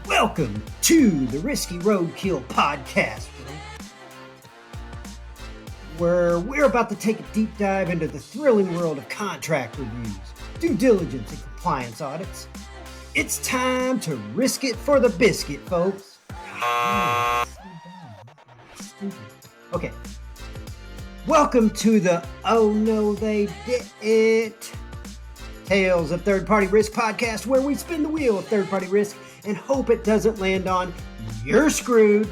Welcome to the Risky Roadkill podcast, where we're about to take a deep dive into the thrilling world of contract reviews, due diligence, and compliance audits. It's time to risk it for the biscuit, folks. Okay. Welcome to the Oh No They Didn't Tales of Third-Party Risk podcast, where we spin the wheel of third-party risk and hope it doesn't land on you're screwed.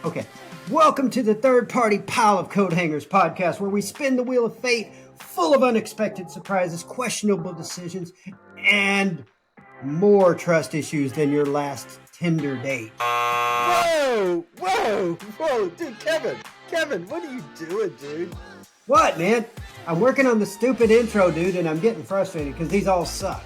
Okay, welcome to the third-party pile of coat hangers podcast, where we spin the wheel of fate, full of unexpected surprises, questionable decisions, and more trust issues than your last Tinder date. Whoa, dude, Kevin, what are you doing, dude? What, man? I'm working on the stupid intro, dude, and I'm getting frustrated because these all suck.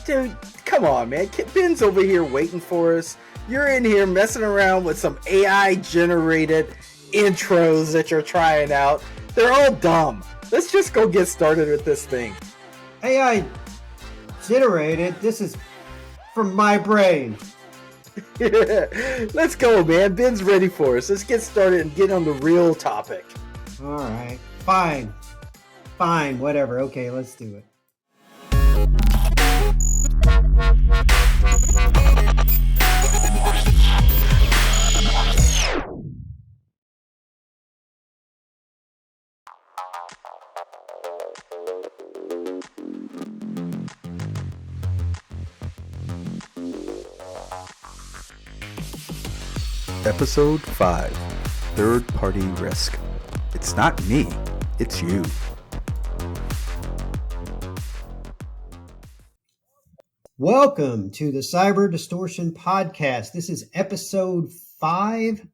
Dude, come on, man. Ben's over here waiting for us. You're in here messing around with some AI-generated intros that you're trying out. They're all dumb. Let's just go get started with this thing. AI generated? This is from my brain. Let's go, man. Ben's ready for us. Let's get started and get on the real topic. All right. Fine, whatever. Okay, let's do it. Episode 5, Third-Party Risk. It's not me, it's you. Welcome to the Cyber Distortion podcast. This is episode 5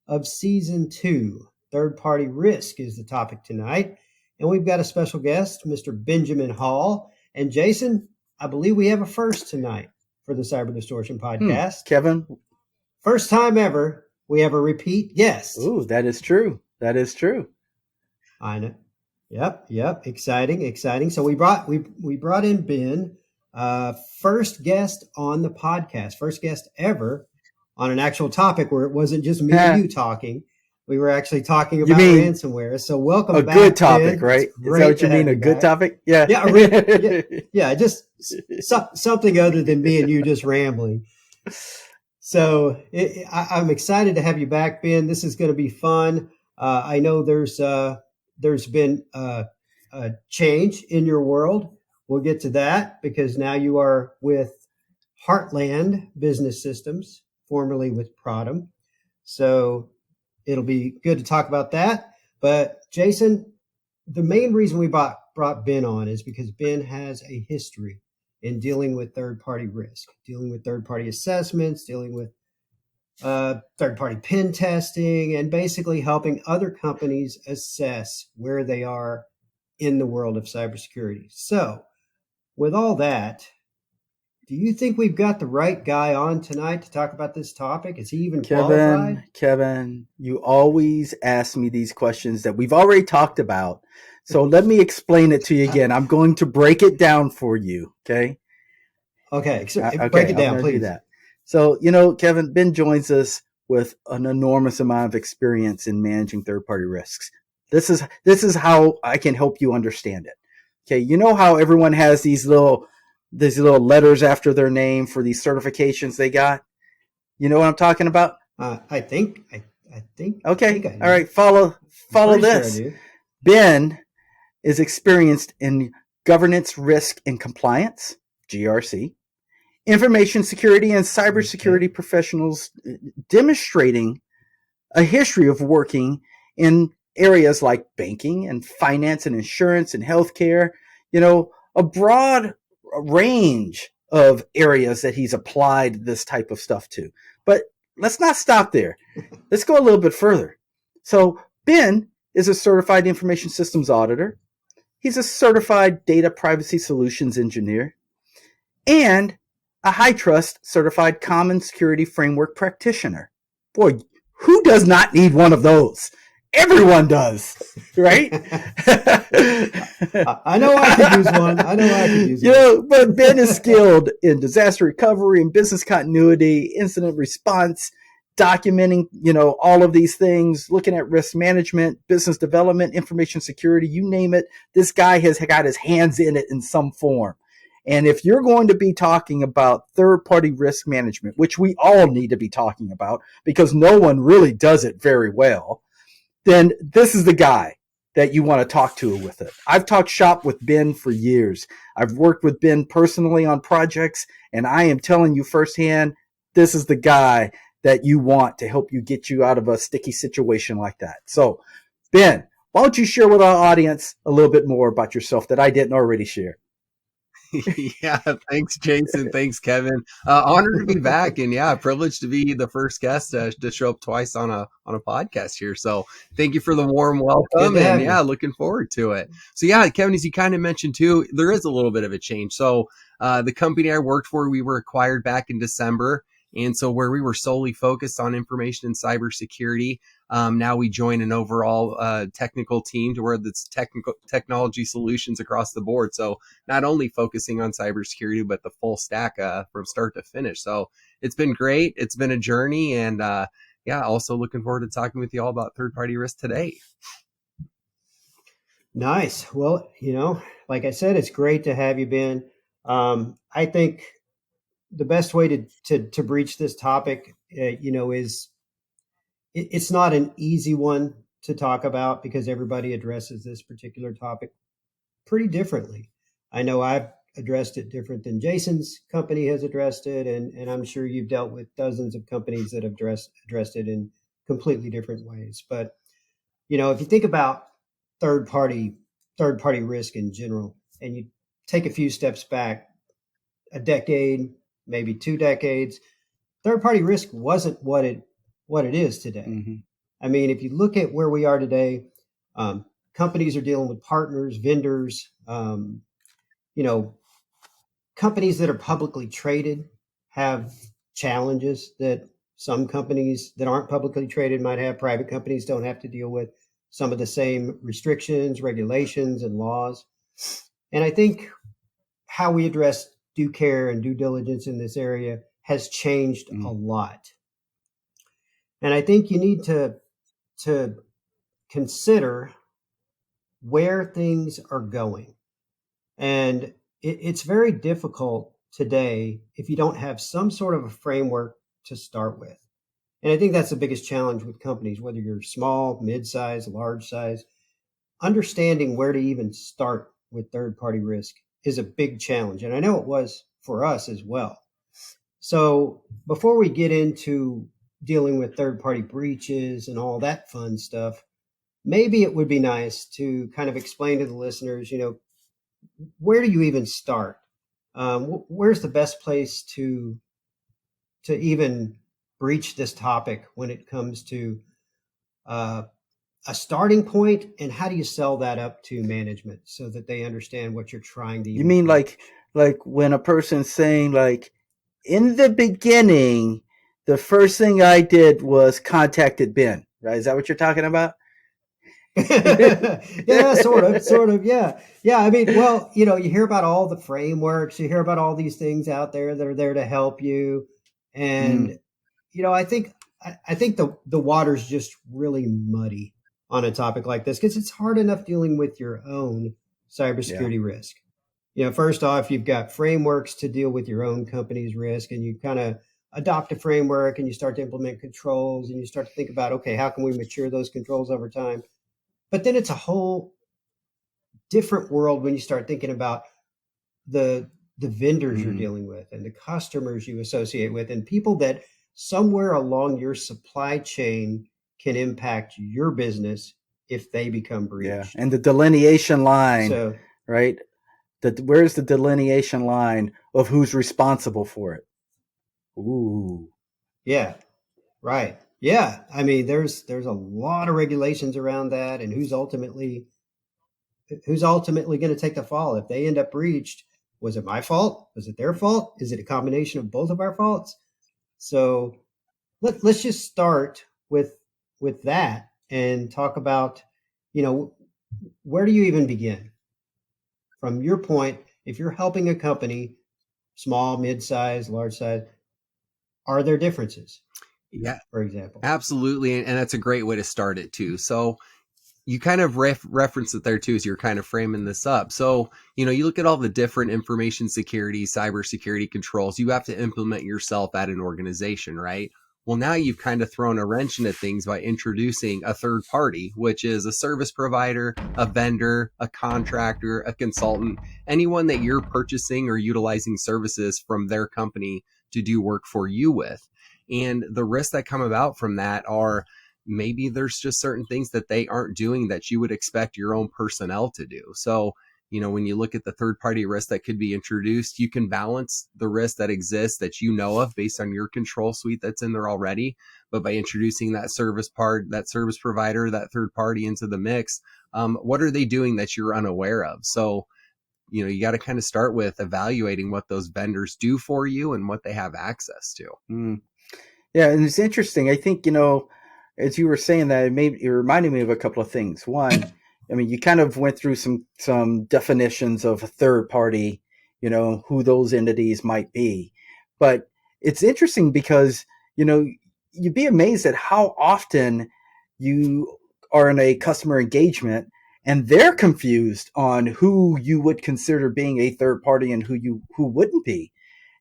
of season 2. Third-party risk is the topic tonight. And we've got a special guest, Mr. Benjamin Hall. And Jason, I believe we have a first tonight for the Cyber Distortion podcast. Kevin? First time ever, we have a repeat guest. Ooh, that is true. I know. Yep. Exciting. So we brought in Ben, first guest on the podcast, first guest ever on an actual topic where it wasn't just me and you talking. We were actually talking about ransomware. So welcome back. A good topic, Ben. Right? Is that what you mean? A good back. Topic? Yeah. Yeah. Just something other than me and you just rambling. So I'm excited to have you back, Ben. This is going to be fun. I know there's been a change in your world. We'll get to that because now you are with Heartland Business Systems, formerly with Produm. So it'll be good to talk about that. But Jason, the main reason we brought Ben on is because Ben has a history in dealing with third-party risk, dealing with third-party assessments, dealing with third-party pen testing, and basically helping other companies assess where they are in the world of cybersecurity. So, with all that, do you think we've got the right guy on tonight to talk about this topic? Is he even qualified? Kevin, you always ask me these questions that we've already talked about. So let me explain it to you again. I'm going to break it down for you, okay? Okay, break it down, please. Do that. So, Kevin, Ben joins us with an enormous amount of experience in managing third-party risks. This is how I can help you understand it. Okay, you know how everyone has these little letters after their name for these certifications they got? You know what I'm talking about? I think. Okay, all right. Follow this. Sure Ben is experienced in governance, risk, and compliance, GRC, information security, and cybersecurity professionals, demonstrating a history of working in areas like banking and finance and insurance and healthcare, a broad range of areas that he's applied this type of stuff to. But let's not stop there. Let's go a little bit further. So Ben is a certified information systems auditor. He's a certified data privacy solutions engineer and a HITRUST certified common security framework practitioner. Boy, who does not need one of those? Everyone does, right? I know I could use one. But Ben is skilled in disaster recovery and business continuity, incident response, documenting, all of these things, looking at risk management, business development, information security, you name it. This guy has got his hands in it in some form. And if you're going to be talking about third-party risk management, which we all need to be talking about because no one really does it very well, then this is the guy that you want to talk to with it. I've talked shop with Ben for years. I've worked with Ben personally on projects, and I am telling you firsthand, this is the guy that you want to help you get you out of a sticky situation like that. So, Ben, why don't you share with our audience a little bit more about yourself that I didn't already share? Yeah, thanks, Jason. Thanks, Kevin. Honored to be back, and privileged to be the first guest to show up twice on a podcast here. So, thank you for the warm welcome, and looking forward to it. So, Kevin, as you kind of mentioned too, there is a little bit of a change. So, the company I worked for, we were acquired back in December. And so where we were solely focused on information and cybersecurity, now we join an overall technical team to where it's technology solutions across the board. So not only focusing on cybersecurity, but the full stack from start to finish. So it's been great. It's been a journey. And also looking forward to talking with you all about third-party risk today. Nice. Well, like I said, it's great to have you, Ben. I think the best way to breach this topic, is it's not an easy one to talk about because everybody addresses this particular topic pretty differently. I know I've addressed it different than Jason's company has addressed it, and I'm sure you've dealt with dozens of companies that have addressed it in completely different ways. But if you think about third party risk in general, and you take a few steps back, a decade, maybe 2 decades, third-party risk wasn't what it is today. Mm-hmm. I mean, if you look at where we are today, companies are dealing with partners, vendors, companies that are publicly traded have challenges that some companies that aren't publicly traded might have. Private companies don't have to deal with some of the same restrictions, regulations, and laws. And I think how we address due care and due diligence in this area has changed a lot. And I think you need to consider where things are going. And it's very difficult today if you don't have some sort of a framework to start with. And I think that's the biggest challenge with companies, whether you're small, mid-size, large size. Understanding where to even start with third-party risk is a big challenge. And I know it was for us as well. So before we get into dealing with third-party breaches and all that fun stuff, maybe it would be nice to kind of explain to the listeners, where do you even start? Where's the best place to even breach this topic when it comes to a starting point, and how do you sell that up to management so that they understand what you're trying to? You mean like when a person's saying like, in the beginning, the first thing I did was contacted Ben, right? Is that what you're talking about? Yeah, sort of. Yeah. I mean, well, you hear about all the frameworks, you hear about all these things out there that are there to help you. And, I think the water's just really muddy on a topic like this because it's hard enough dealing with your own cybersecurity risk. First off, you've got frameworks to deal with your own company's risk, and you kind of adopt a framework and you start to implement controls and you start to think about, okay, how can we mature those controls over time? But then it's a whole different world when you start thinking about the vendors you're dealing with and the customers you associate with and people that somewhere along your supply chain can impact your business if they become breached. Yeah, and the delineation line, right? Where's the delineation line of who's responsible for it? Ooh. Yeah, right. Yeah, I mean, there's a lot of regulations around that, and who's ultimately going to take the fall if they end up breached. Was it my fault? Was it their fault? Is it a combination of both of our faults? So let's just start with that, and talk about, where do you even begin? From your point, if you're helping a company, small, mid-size, large size, are there differences? Yeah, for example? absolutely. And that's a great way to start it too. So you kind of reference it there too, as you're kind of framing this up. So, you look at all the different information security, cybersecurity controls you have to implement yourself at an organization, right? Well, now you've kind of thrown a wrench into things by introducing a third party, which is a service provider, a vendor, a contractor, a consultant, anyone that you're purchasing or utilizing services from their company to do work for you with. And the risks that come about from that are, maybe there's just certain things that they aren't doing that you would expect your own personnel to do. So, when you look at the third party risk that could be introduced, you can balance the risk that exists that you know of based on your control suite that's in there already. But by introducing that service provider, that third party into the mix, what are they doing that you're unaware of? So, you got to kind of start with evaluating what those vendors do for you and what they have access to. Yeah, and it's interesting. I think, as you were saying that, it reminded me of a couple of things. One, I mean, you kind of went through some definitions of a third party, who those entities might be. But it's interesting because, you'd be amazed at how often you are in a customer engagement and they're confused on who you would consider being a third party and who wouldn't be.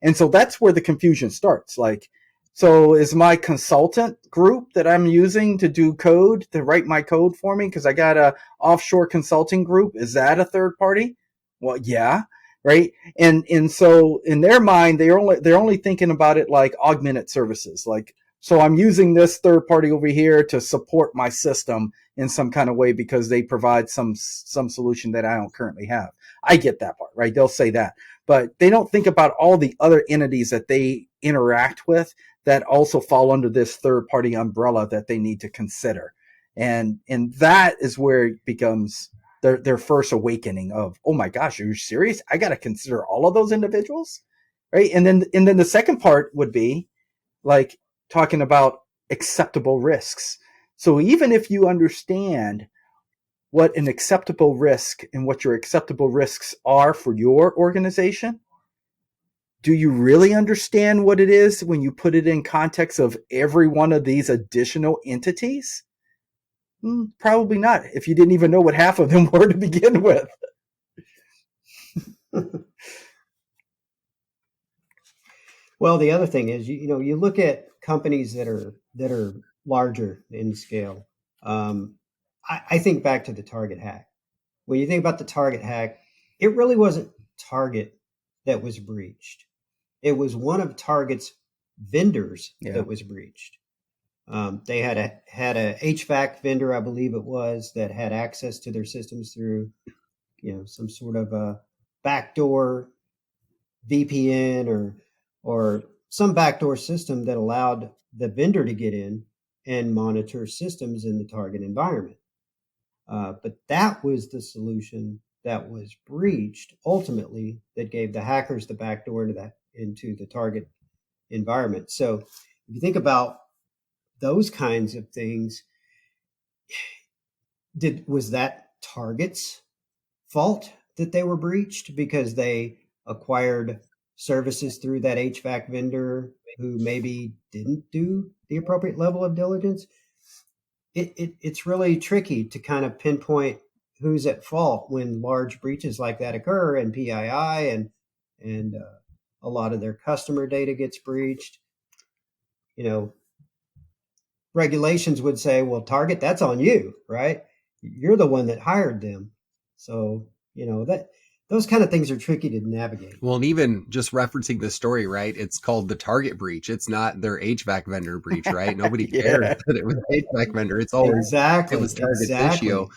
And so that's where the confusion starts. Like, so is my consultant group that I'm using to do code, to write my code for me, because I got a offshore consulting group, is that a third party? Well, yeah, right. And so in their mind, they're only thinking about it like augmented services. Like, so I'm using this third party over here to support my system in some kind of way because they provide some solution that I don't currently have. I get that part, right? They'll say that, but they don't think about all the other entities that they interact with that also fall under this third party umbrella that they need to consider. And that is where it becomes their first awakening of, oh my gosh, are you serious? I got to consider all of those individuals, right? And then the second part would be like talking about acceptable risks. So even if you understand what an acceptable risk and what your acceptable risks are for your organization, do you really understand what it is when you put it in context of every one of these additional entities? Probably not, if you didn't even know what half of them were to begin with. Well, the other thing is, you look at companies that are larger in scale. I think back to the Target hack. When you think about the Target hack, it really wasn't Target that was breached. It was one of Target's vendors that was breached. They had a HVAC vendor, I believe it was, that had access to their systems through, some sort of a backdoor VPN or some backdoor system that allowed the vendor to get in and monitor systems in the Target environment. But that was the solution that was breached ultimately, that gave the hackers the backdoor into the Target environment. So if you think about those kinds of things, was that Target's fault that they were breached because they acquired services through that HVAC vendor who maybe didn't do the appropriate level of diligence? It's really tricky to kind of pinpoint who's at fault when large breaches like that occur, and PII and a lot of their customer data gets breached. Regulations would say, well, Target, that's on you, right? You're the one that hired them. So, that those kind of things are tricky to navigate. Well, and even just referencing the story, right? It's called the Target breach. It's not their HVAC vendor breach, right? Nobody cared that it was an HVAC vendor. It's always it was Target's issue.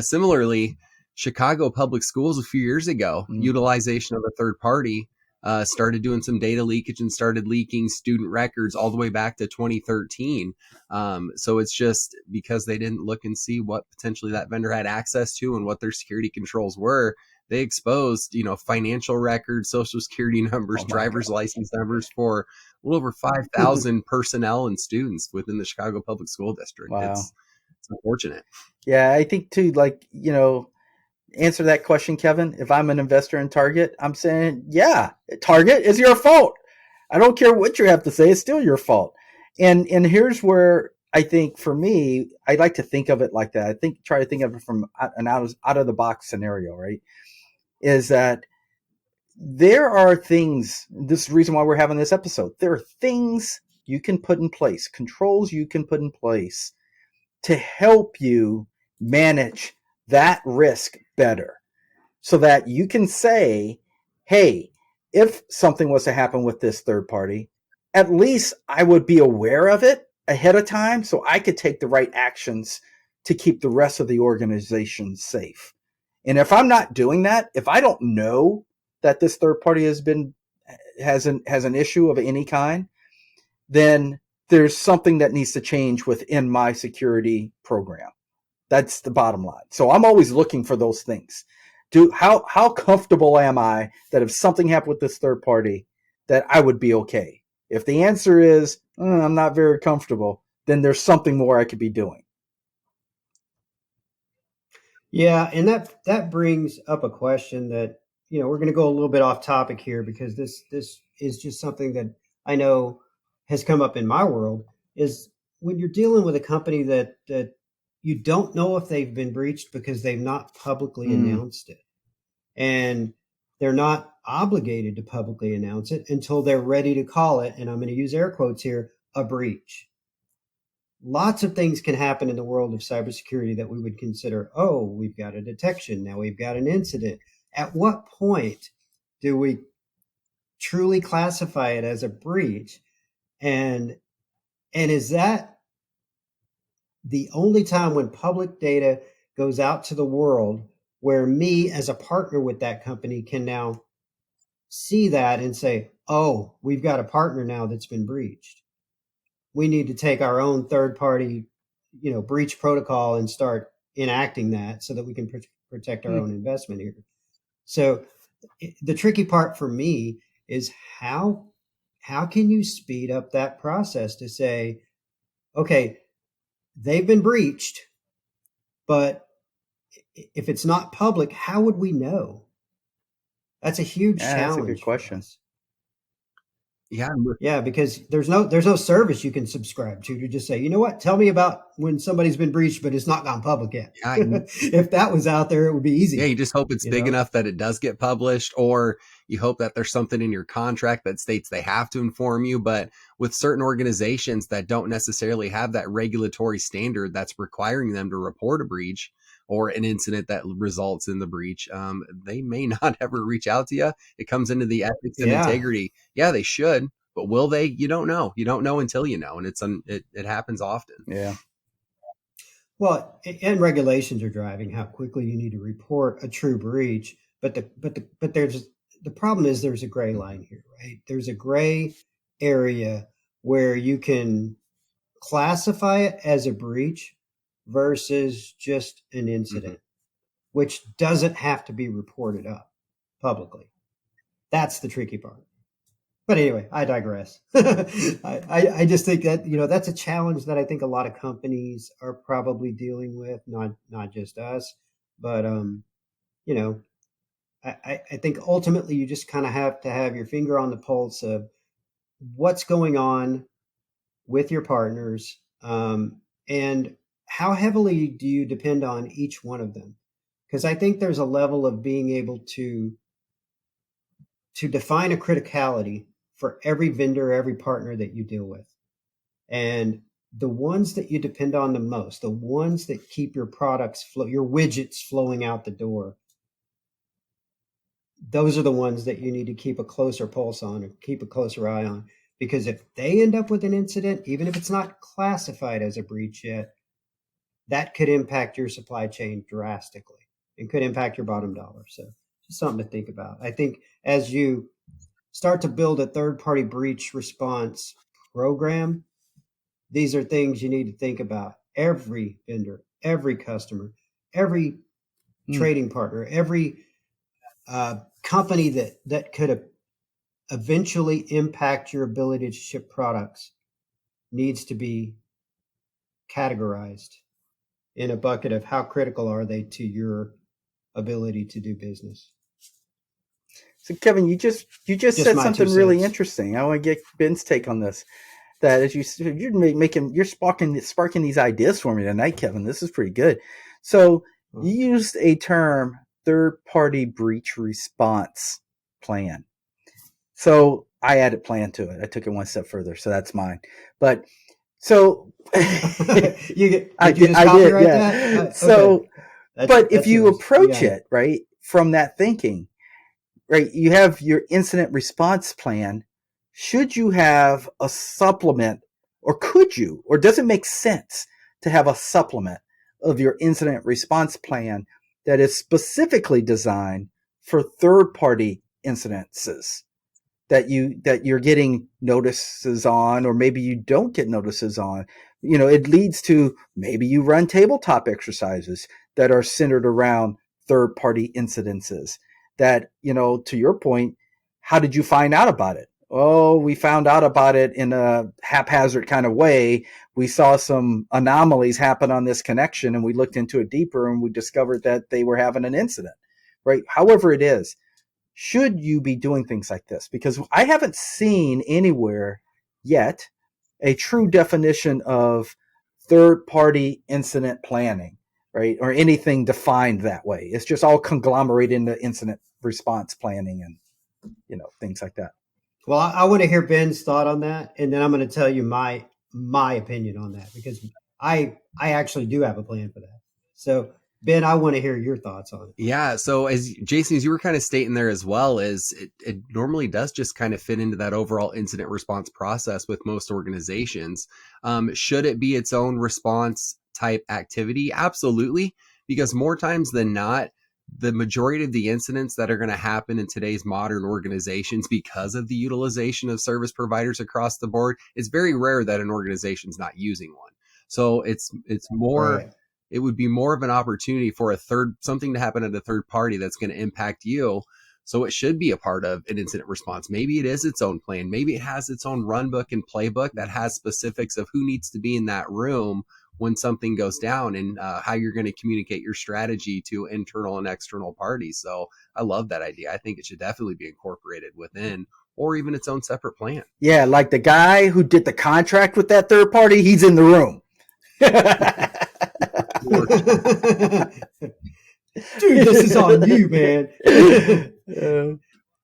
Similarly, Chicago Public Schools a few years ago, utilization of a third party, started doing some data leakage and started leaking student records all the way back to 2013. So it's just because they didn't look and see what potentially that vendor had access to and what their security controls were. They exposed, financial records, social security numbers, driver's license numbers for a little over 5,000 personnel and students within the Chicago Public School District. Wow. It's unfortunate. Yeah, I think too, like, answer that question, Kevin. If I'm an investor in Target, I'm saying, yeah, Target is your fault. I don't care what you have to say; it's still your fault. And here's where I think, for me, I like to think of it like that. Try to think of it from an out of the box scenario. Right? Is that there are things. This is the reason why we're having this episode. There are things you can put in place, controls you can put in place to help you manage that risk better, so that you can say, hey, if something was to happen with this third party, at least I would be aware of it ahead of time so I could take the right actions to keep the rest of the organization safe. And if I'm not doing that, if I don't know that this third party has an issue of any kind, then there's something that needs to change within my security program. That's the bottom line. So I'm always looking for those things. How comfortable am I that if something happened with this third party, that I would be okay? If the answer is I'm not very comfortable, then there's something more I could be doing. Yeah, and that brings up a question that, we're going to go a little bit off topic here, because this is just something that I know has come up in my world, is when you're dealing with a company that you don't know if they've been breached because they've not publicly announced it. And they're not obligated to publicly announce it until they're ready to call it, and I'm going to use air quotes here, a breach. Lots of things can happen in the world of cybersecurity that we would consider, oh, we've got a detection, now we've got an incident. At what point do we truly classify it as a breach? And is that the only time when public data goes out to the world where me as a partner with that company can now see that and say, oh, we've got a partner now that's been breached. We need to take our own third party, breach protocol and start enacting that so that we can protect our own investment here. So the tricky part for me is how can you speed up that process to say, okay, they've been breached, but if it's not public, how would we know? That's a huge challenge. That's a good question. Yeah, because there's no service you can subscribe to just say, you know what, tell me about when somebody's been breached, but it's not gone public yet. If that was out there, it would be easy. Yeah, you just hope it's big enough that it does get published, or you hope that there's something in your contract that states they have to inform you. But with certain organizations that don't necessarily have that regulatory standard that's requiring them to report a breach or an incident that results in the breach, they may not ever reach out to you. It comes into the ethics and integrity. Yeah, they should, but will they? You don't know. You don't know until you know, and it happens often. Yeah. Well, and regulations are driving how quickly you need to report a true breach. But there's the problem is there's a gray line here, right? There's a gray area where you can classify it as a breach versus just an incident, which doesn't have to be reported up publicly. That's the tricky part. But anyway, I digress. I just think that, that's a challenge that I think a lot of companies are probably dealing with, not just us. But, I think ultimately you just kind of have to have your finger on the pulse of what's going on with your partners, and how heavily do you depend on each one of them? Because I think there's a level of being able to define a criticality for every vendor, every partner that you deal with. And the ones that you depend on the most, the ones that keep your products, your widgets flowing out the door, those are the ones that you need to keep a closer pulse on or keep a closer eye on. Because if they end up with an incident, even if it's not classified as a breach yet, that could impact your supply chain drastically and could impact your bottom dollar. So just something to think about. I think as you start to build a third-party breach response program, these are things you need to think about. Every vendor, every customer, every trading partner, every company that could eventually impact your ability to ship products needs to be categorized in a bucket of how critical are they to your ability to do business. So Kevin, you just said something really interesting. I want to get Ben's take on this. That as you're sparking these ideas for me tonight, Kevin. This is pretty good. So you used a term, third-party breach response plan. So I added plan to it. I took it one step further. So that's mine. But so I did. Yeah. So, but if you approach it right from that thinking, right, you have your incident response plan. Should you have a supplement, or could you, or does it make sense to have a supplement of your incident response plan that is specifically designed for third-party incidences that you're getting notices on, or maybe you don't get notices on? You know, it leads to maybe you run tabletop exercises that are centered around third-party incidences that, you know, to your point, how did you find out about it? Oh, we found out about it in a haphazard kind of way. We saw some anomalies happen on this connection and we looked into it deeper and we discovered that they were having an incident, right? However it is, should you be doing things like this? Because I haven't seen anywhere yet a true definition of third-party incident planning, right? Or anything defined that way. It's just all conglomerated into incident response planning and, you know, things like that. Well, I want to hear Ben's thought on that, and then I'm going to tell you my opinion on that, because I actually do have a plan for that. So, Ben, I want to hear your thoughts on it. Yeah. So as Jason, as you were kind of stating there as well, is it normally does just kind of fit into that overall incident response process with most organizations. Should it be its own response type activity? Absolutely. Because more times than not, the majority of the incidents that are going to happen in today's modern organizations, because of the utilization of service providers across the board, it's very rare that an organization's not using one. So it's more, right. It would be more of an opportunity for something to happen at a third party that's going to impact you. So it should be a part of an incident response. Maybe it is its own plan. Maybe it has its own run book and playbook that has specifics of who needs to be in that room when something goes down, and how you're going to communicate your strategy to internal and external parties. So I love that idea. I think it should definitely be incorporated within, or even its own separate plan. Yeah, like the guy who did the contract with that third party, he's in the room. Dude, this is on you, man.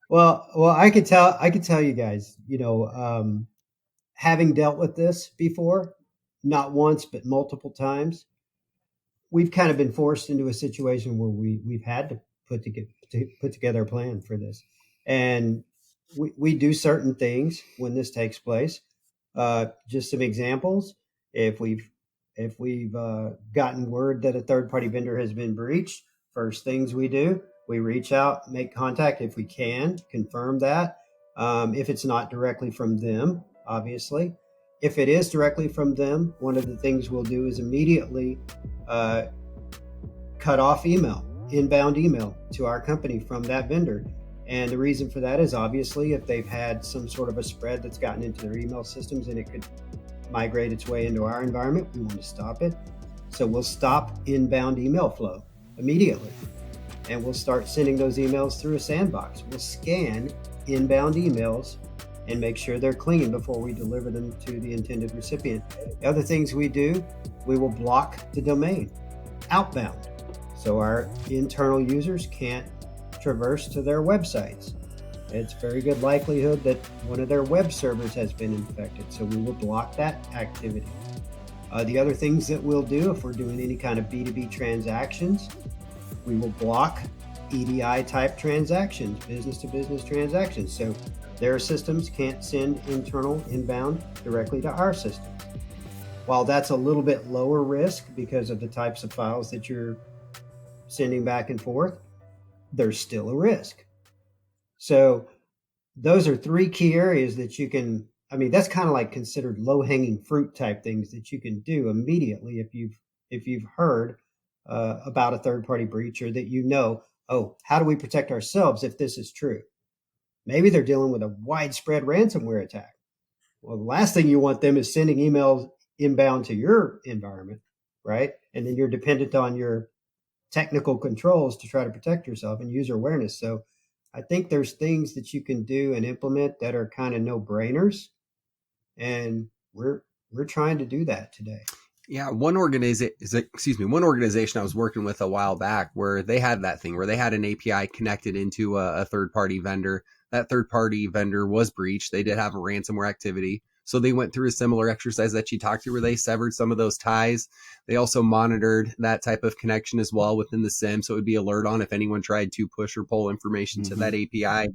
Well, I could tell you guys, you know, having dealt with this before, not once, but multiple times, we've kind of been forced into a situation where we've had to put together a plan for this. And we do certain things when this takes place. Just some examples. If we've gotten word that a third-party vendor has been breached, first things we do, we reach out, make contact if we can, confirm that. If it's not directly from them, obviously. If it is directly from them, one of the things we'll do is immediately cut off inbound email to our company from that vendor. And the reason for that is obviously if they've had some sort of a spread that's gotten into their email systems and it could migrate its way into our environment, we want to stop it. So we'll stop inbound email flow immediately. And we'll start sending those emails through a sandbox. We'll scan inbound emails and make sure they're clean before we deliver them to the intended recipient. The other things we do, we will block the domain outbound, so our internal users can't traverse to their websites. It's very good likelihood that one of their web servers has been infected, so we will block that activity. The other things that we'll do if we're doing any kind of B2B transactions, we will block EDI type transactions, business to business transactions. So their systems can't send internal inbound directly to our systems. While that's a little bit lower risk because of the types of files that you're sending back and forth, there's still a risk. So those are three key areas that you can, I mean, that's kind of like considered low-hanging fruit type things that you can do immediately if you've heard about a third-party breach, or that you know, oh, how do we protect ourselves if this is true? Maybe they're dealing with a widespread ransomware attack. Well, the last thing you want them is sending emails inbound to your environment. right? And then you're dependent on your technical controls to try to protect yourself and user awareness. So I think there's things that you can do and implement that are kind of no brainers. And we're trying to do that today. Yeah, one organization I was working with a while back where they had that thing where they had an API connected into a third-party vendor. That third-party vendor was breached. They did have a ransomware activity. So they went through a similar exercise that you talked to where they severed some of those ties. They also monitored that type of connection as well within the SIM. So it would be alert on if anyone tried to push or pull information to that API.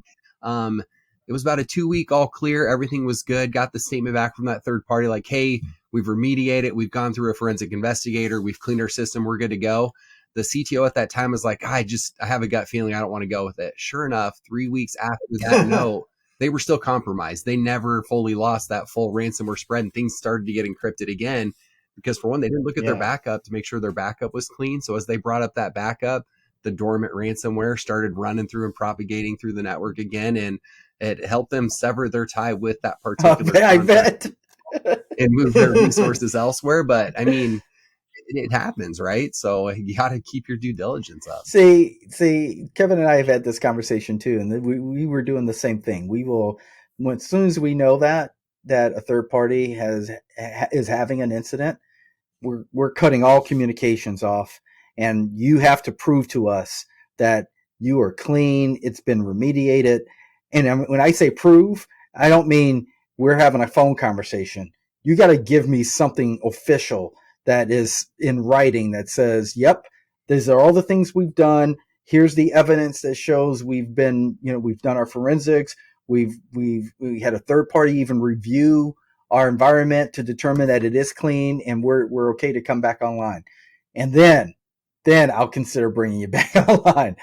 It was about a 2-week all clear. Everything was good. Got the statement back from that third party like, hey, we've remediated. We've gone through a forensic investigator. We've cleaned our system. We're good to go. The CTO at that time was like, I have a gut feeling I don't want to go with it. Sure enough, 3 weeks after that note, they were still compromised. They never fully lost that full ransomware spread, and things started to get encrypted again because, for one, they didn't look at their backup to make sure their backup was clean. So as they brought up that backup, the dormant ransomware started running through and propagating through the network again, and it helped them sever their tie with that particular I bet. and move their resources elsewhere. But I mean, it happens, right? So you got to keep your due diligence up. See, Kevin and I have had this conversation too, and we were doing the same thing. We will, as soon as we know that a third party is having an incident, we're cutting all communications off, and you have to prove to us that you are clean, it's been remediated. And when I say prove, I don't mean we're having a phone conversation. You got to give me something official that is in writing that says, yep, these are all the things we've done. Here's the evidence that shows we've done our forensics. We had a third party even review our environment to determine that it is clean and we're okay to come back online. And then I'll consider bringing you back online.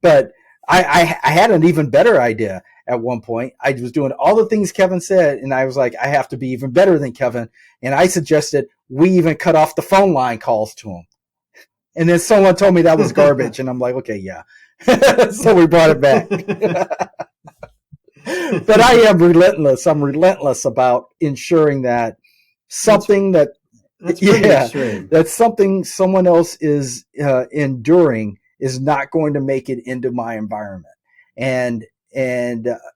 But I had an even better idea at one point. I was doing all the things Kevin said, and I was like, I have to be even better than Kevin. And I suggested we even cut off the phone line calls to him. And then someone told me that was garbage. And I'm like, okay, yeah. So we brought it back. But I am relentless. I'm relentless about ensuring that something that something someone else is enduring is not going to make it into my environment. And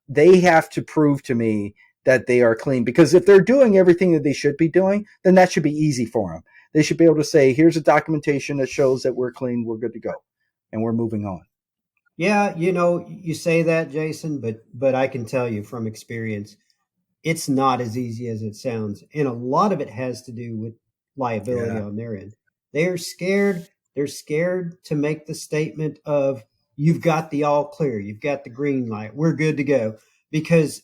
they have to prove to me that they are clean, because if they're doing everything that they should be doing, then that should be easy for them. They should be able to say, here's a documentation that shows that we're clean, we're good to go, and we're moving on. Yeah, you say that, Jason, but I can tell you from experience, it's not as easy as it sounds. And a lot of it has to do with liability on their end. They're scared. They're scared to make the statement of, you've got the all clear, you've got the green light, we're good to go. Because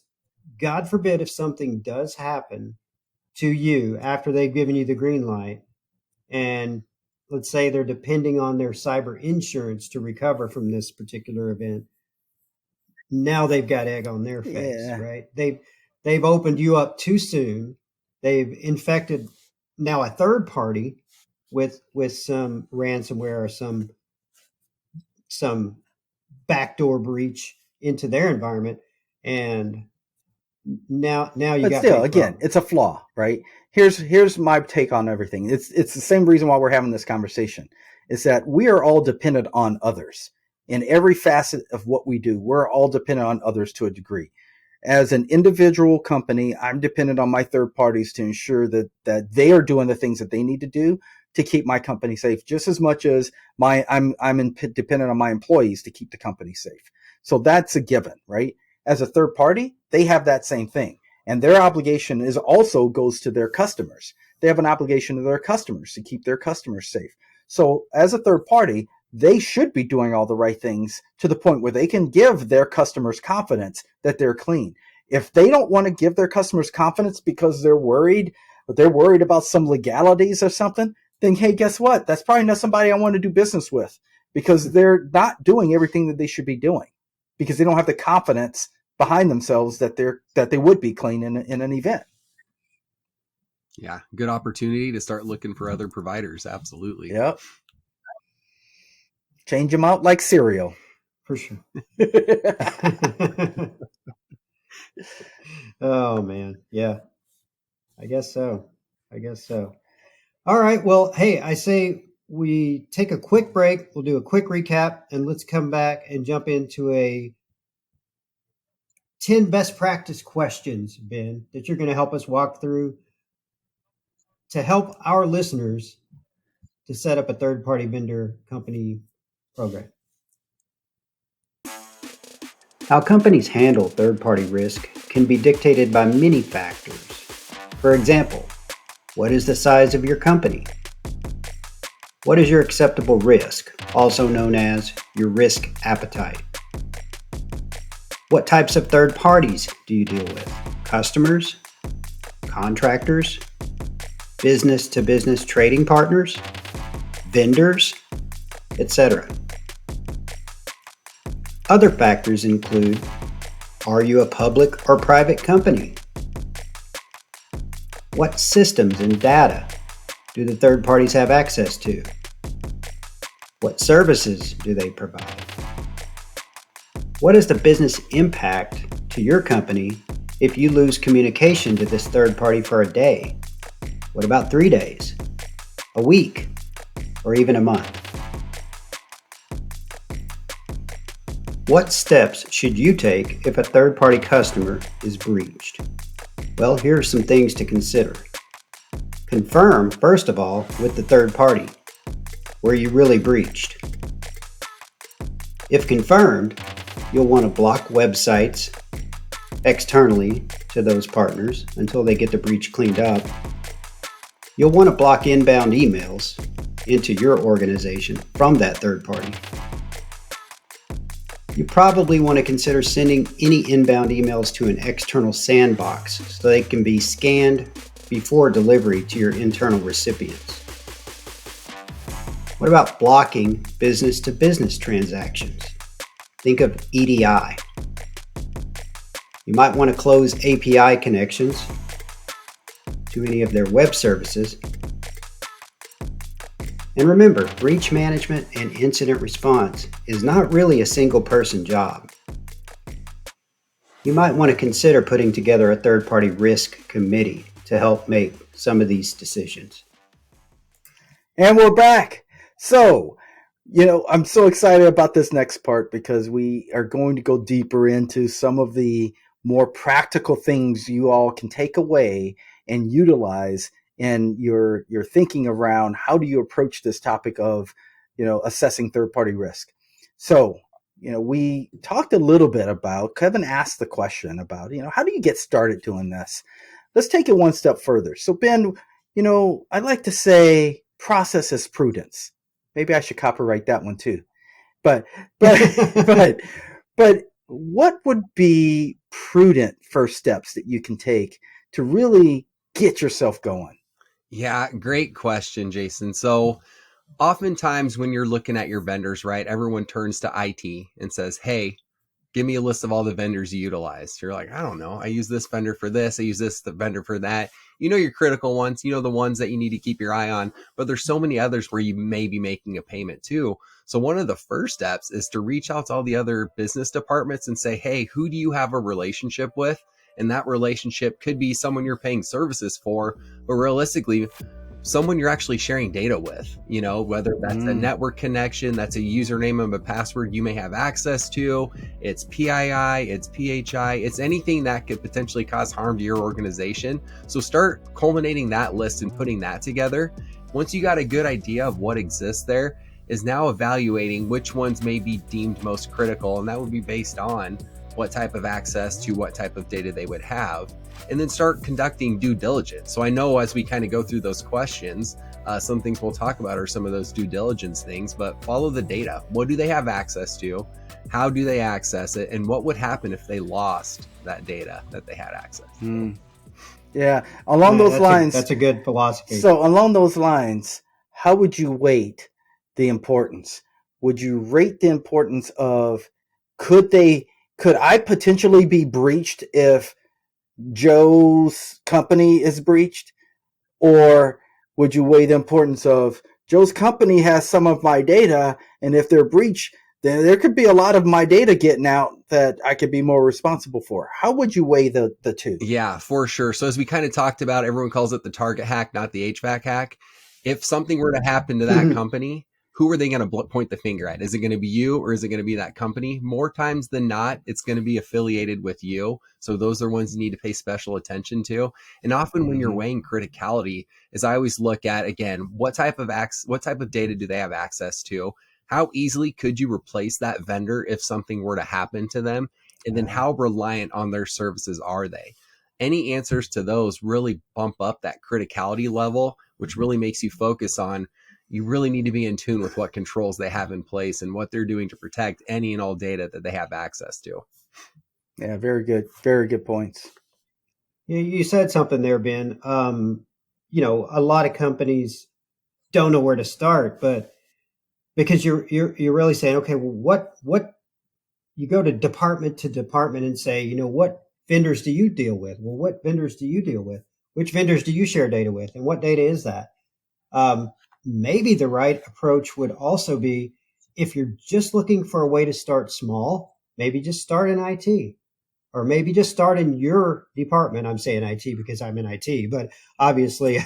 God forbid if something does happen to you after they've given you the green light, and let's say they're depending on their cyber insurance to recover from this particular event, now they've got egg on their face, right? They've opened you up too soon. They've infected now a third party with some ransomware or some backdoor breach into their environment, and now you got. Still, again, it's a flaw, right? Here's my take on everything. It's the same reason why we're having this conversation. Is that we are all dependent on others in every facet of what we do. We're all dependent on others to a degree. As an individual company, I'm dependent on my third parties to ensure that they are doing the things that they need to do to keep my company safe, just as much as I'm dependent on my employees to keep the company safe. So that's a given, right? As a third party, they have that same thing. And their obligation also goes to their customers. They have an obligation to their customers to keep their customers safe. So as a third party, they should be doing all the right things to the point where they can give their customers confidence that they're clean. If they don't want to give their customers confidence because they're worried about some legalities or something, then hey, guess what? That's probably not somebody I want to do business with, because they're not doing everything that they should be doing, because they don't have the confidence behind themselves that they would be clean in an event. Yeah, good opportunity to start looking for other providers. Absolutely. Yep. Change them out like cereal. For sure. Oh man, yeah. I guess so. All right. Well, hey, I say we take a quick break. We'll do a quick recap, and let's come back and jump into a 10 best practice questions, Ben, that you're going to help us walk through to help our listeners to set up a third-party vendor company program. How companies handle third-party risk can be dictated by many factors. For example, what is the size of your company? What is your acceptable risk, also known as your risk appetite? What types of third parties do you deal with? Customers, contractors, business-to-business trading partners, vendors, etc. Other factors include, are you a public or private company? What systems and data do the third parties have access to? What services do they provide? What is the business impact to your company if you lose communication to this third party for a day? What about 3 days, a week, or even a month? What steps should you take if a third-party customer is breached? Well, here are some things to consider. Confirm, first of all, with the third party, were you really breached? If confirmed, you'll want to block websites externally to those partners until they get the breach cleaned up. You'll want to block inbound emails into your organization from that third party. You probably want to consider sending any inbound emails to an external sandbox so they can be scanned before delivery to your internal recipients. What about blocking business-to-business transactions? Think of EDI. You might want to close API connections to any of their web services. And remember, breach management and incident response is not really a single person job. You might want to consider putting together a third-party risk committee to help make some of these decisions. And we're back. So, I'm so excited about this next part because we are going to go deeper into some of the more practical things you all can take away and utilize in your thinking around how do you approach this topic of, assessing third-party risk. So, we talked a little bit about, Kevin asked the question about, how do you get started doing this? Let's take it one step further. So Ben, I'd like to say process is prudence. Maybe I should copyright that one too. But what would be prudent first steps that you can take to really get yourself going? Yeah, great question, Jason. So oftentimes when you're looking at your vendors, right, everyone turns to IT and says, hey, give me a list of all the vendors you utilize. You're like, I don't know. I use this vendor for this. I use this vendor for that. Your critical ones, the ones that you need to keep your eye on, but there's so many others where you may be making a payment too. So one of the first steps is to reach out to all the other business departments and say, hey, who do you have a relationship with? And that relationship could be someone you're paying services for, but realistically, someone you're actually sharing data with, whether that's a network connection, that's a username and a password you may have access to, it's PII, it's PHI, it's anything that could potentially cause harm to your organization. So start culminating that list and putting that together. Once you got a good idea of what exists there, is now evaluating which ones may be deemed most critical, and that would be based on what type of access to what type of data they would have, and then start conducting due diligence. So I know as we kind of go through those questions, some things we'll talk about are some of those due diligence things, but follow the data. What do they have access to? How do they access it? And what would happen if they lost that data that they had access to? Yeah, along those lines. That's a good philosophy. So along those lines, how would you weight the importance? Would you rate the importance of could I potentially be breached if Joe's company is breached? Or would you weigh the importance of Joe's company has some of my data, and if they're breached, then there could be a lot of my data getting out that I could be more responsible for? How would you weigh the two? Yeah, for sure. So as we kind of talked about, everyone calls it the target hack, not the HVAC hack. if something were to happen to that company, who are they going to point the finger at? Is it going to be you, or is it going to be that company? More times than not, it's going to be affiliated with you. So those are ones you need to pay special attention to. And often when you're weighing criticality, is I always look at, again, what type of data do they have access to? How easily could you replace that vendor if something were to happen to them? And then how reliant on their services are they? Any answers to those really bump up that criticality level, which really makes you focus on, you really need to be in tune with what controls they have in place and what they're doing to protect any and all data that they have access to. Yeah, very good. Very good points. You said something there, Ben. You know, a lot of companies don't know where to start, but because you're really saying, okay, well, what you go to department and say, you know, what vendors do you deal with? Well, what vendors do you deal with? Which vendors do you share data with? And what data is that? Maybe the right approach would also be, if you're just looking for a way to start small, maybe just start in IT, or maybe just start in your department. I'm saying IT because I'm in IT, but obviously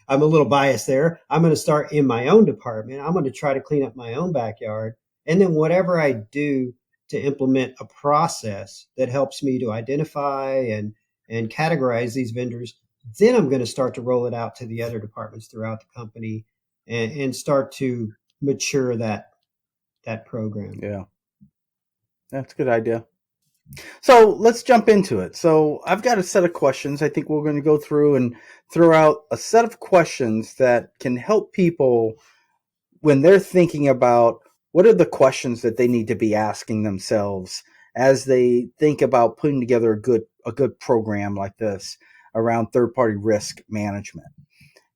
I'm a little biased there. I'm going to start in my own department. I'm going to try to clean up my own backyard. And then whatever I do to implement a process that helps me to identify and categorize these vendors, then I'm going to start to roll it out to the other departments throughout the company and start to mature that program. Yeah, that's a good idea. So let's jump into it. So I've got a set of questions. I think we're going to go through and throw out a set of questions that can help people when they're thinking about what are the questions that they need to be asking themselves as they think about putting together a good program like this around third-party risk management.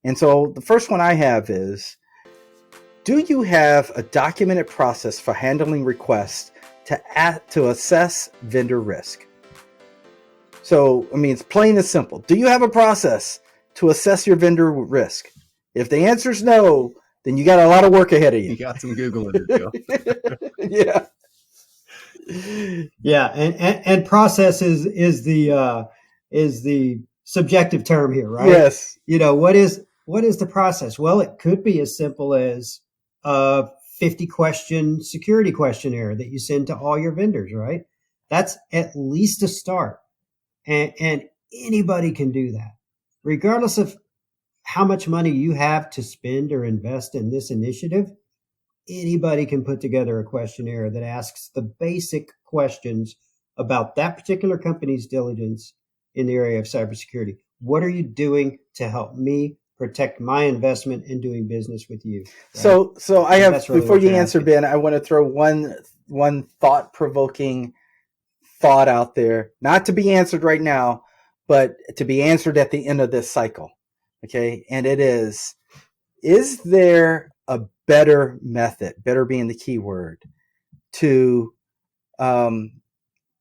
And so the first one I have is, do you have a documented process for handling requests to assess vendor risk? So, I mean, it's plain and simple. Do you have a process to assess your vendor risk? If the answer is no, then you got a lot of work ahead of you. You got some Googling to do. Yeah. Yeah, and process is the subjective term here, right? Yes. You know, what is the process? Well, it could be as simple as a 50-question security questionnaire that you send to all your vendors, right? That's at least a start. And anybody can do that, regardless of how much money you have to spend or invest in this initiative. Anybody can put together a questionnaire that asks the basic questions about that particular company's diligence in the area of cybersecurity. What are you doing to help me protect my investment in doing business with you? Right? So I have, really before you answer, asking. Ben, I want to throw one thought-provoking thought out there, not to be answered right now, but to be answered at the end of this cycle. Okay. And it is there a better method, better being the key word, to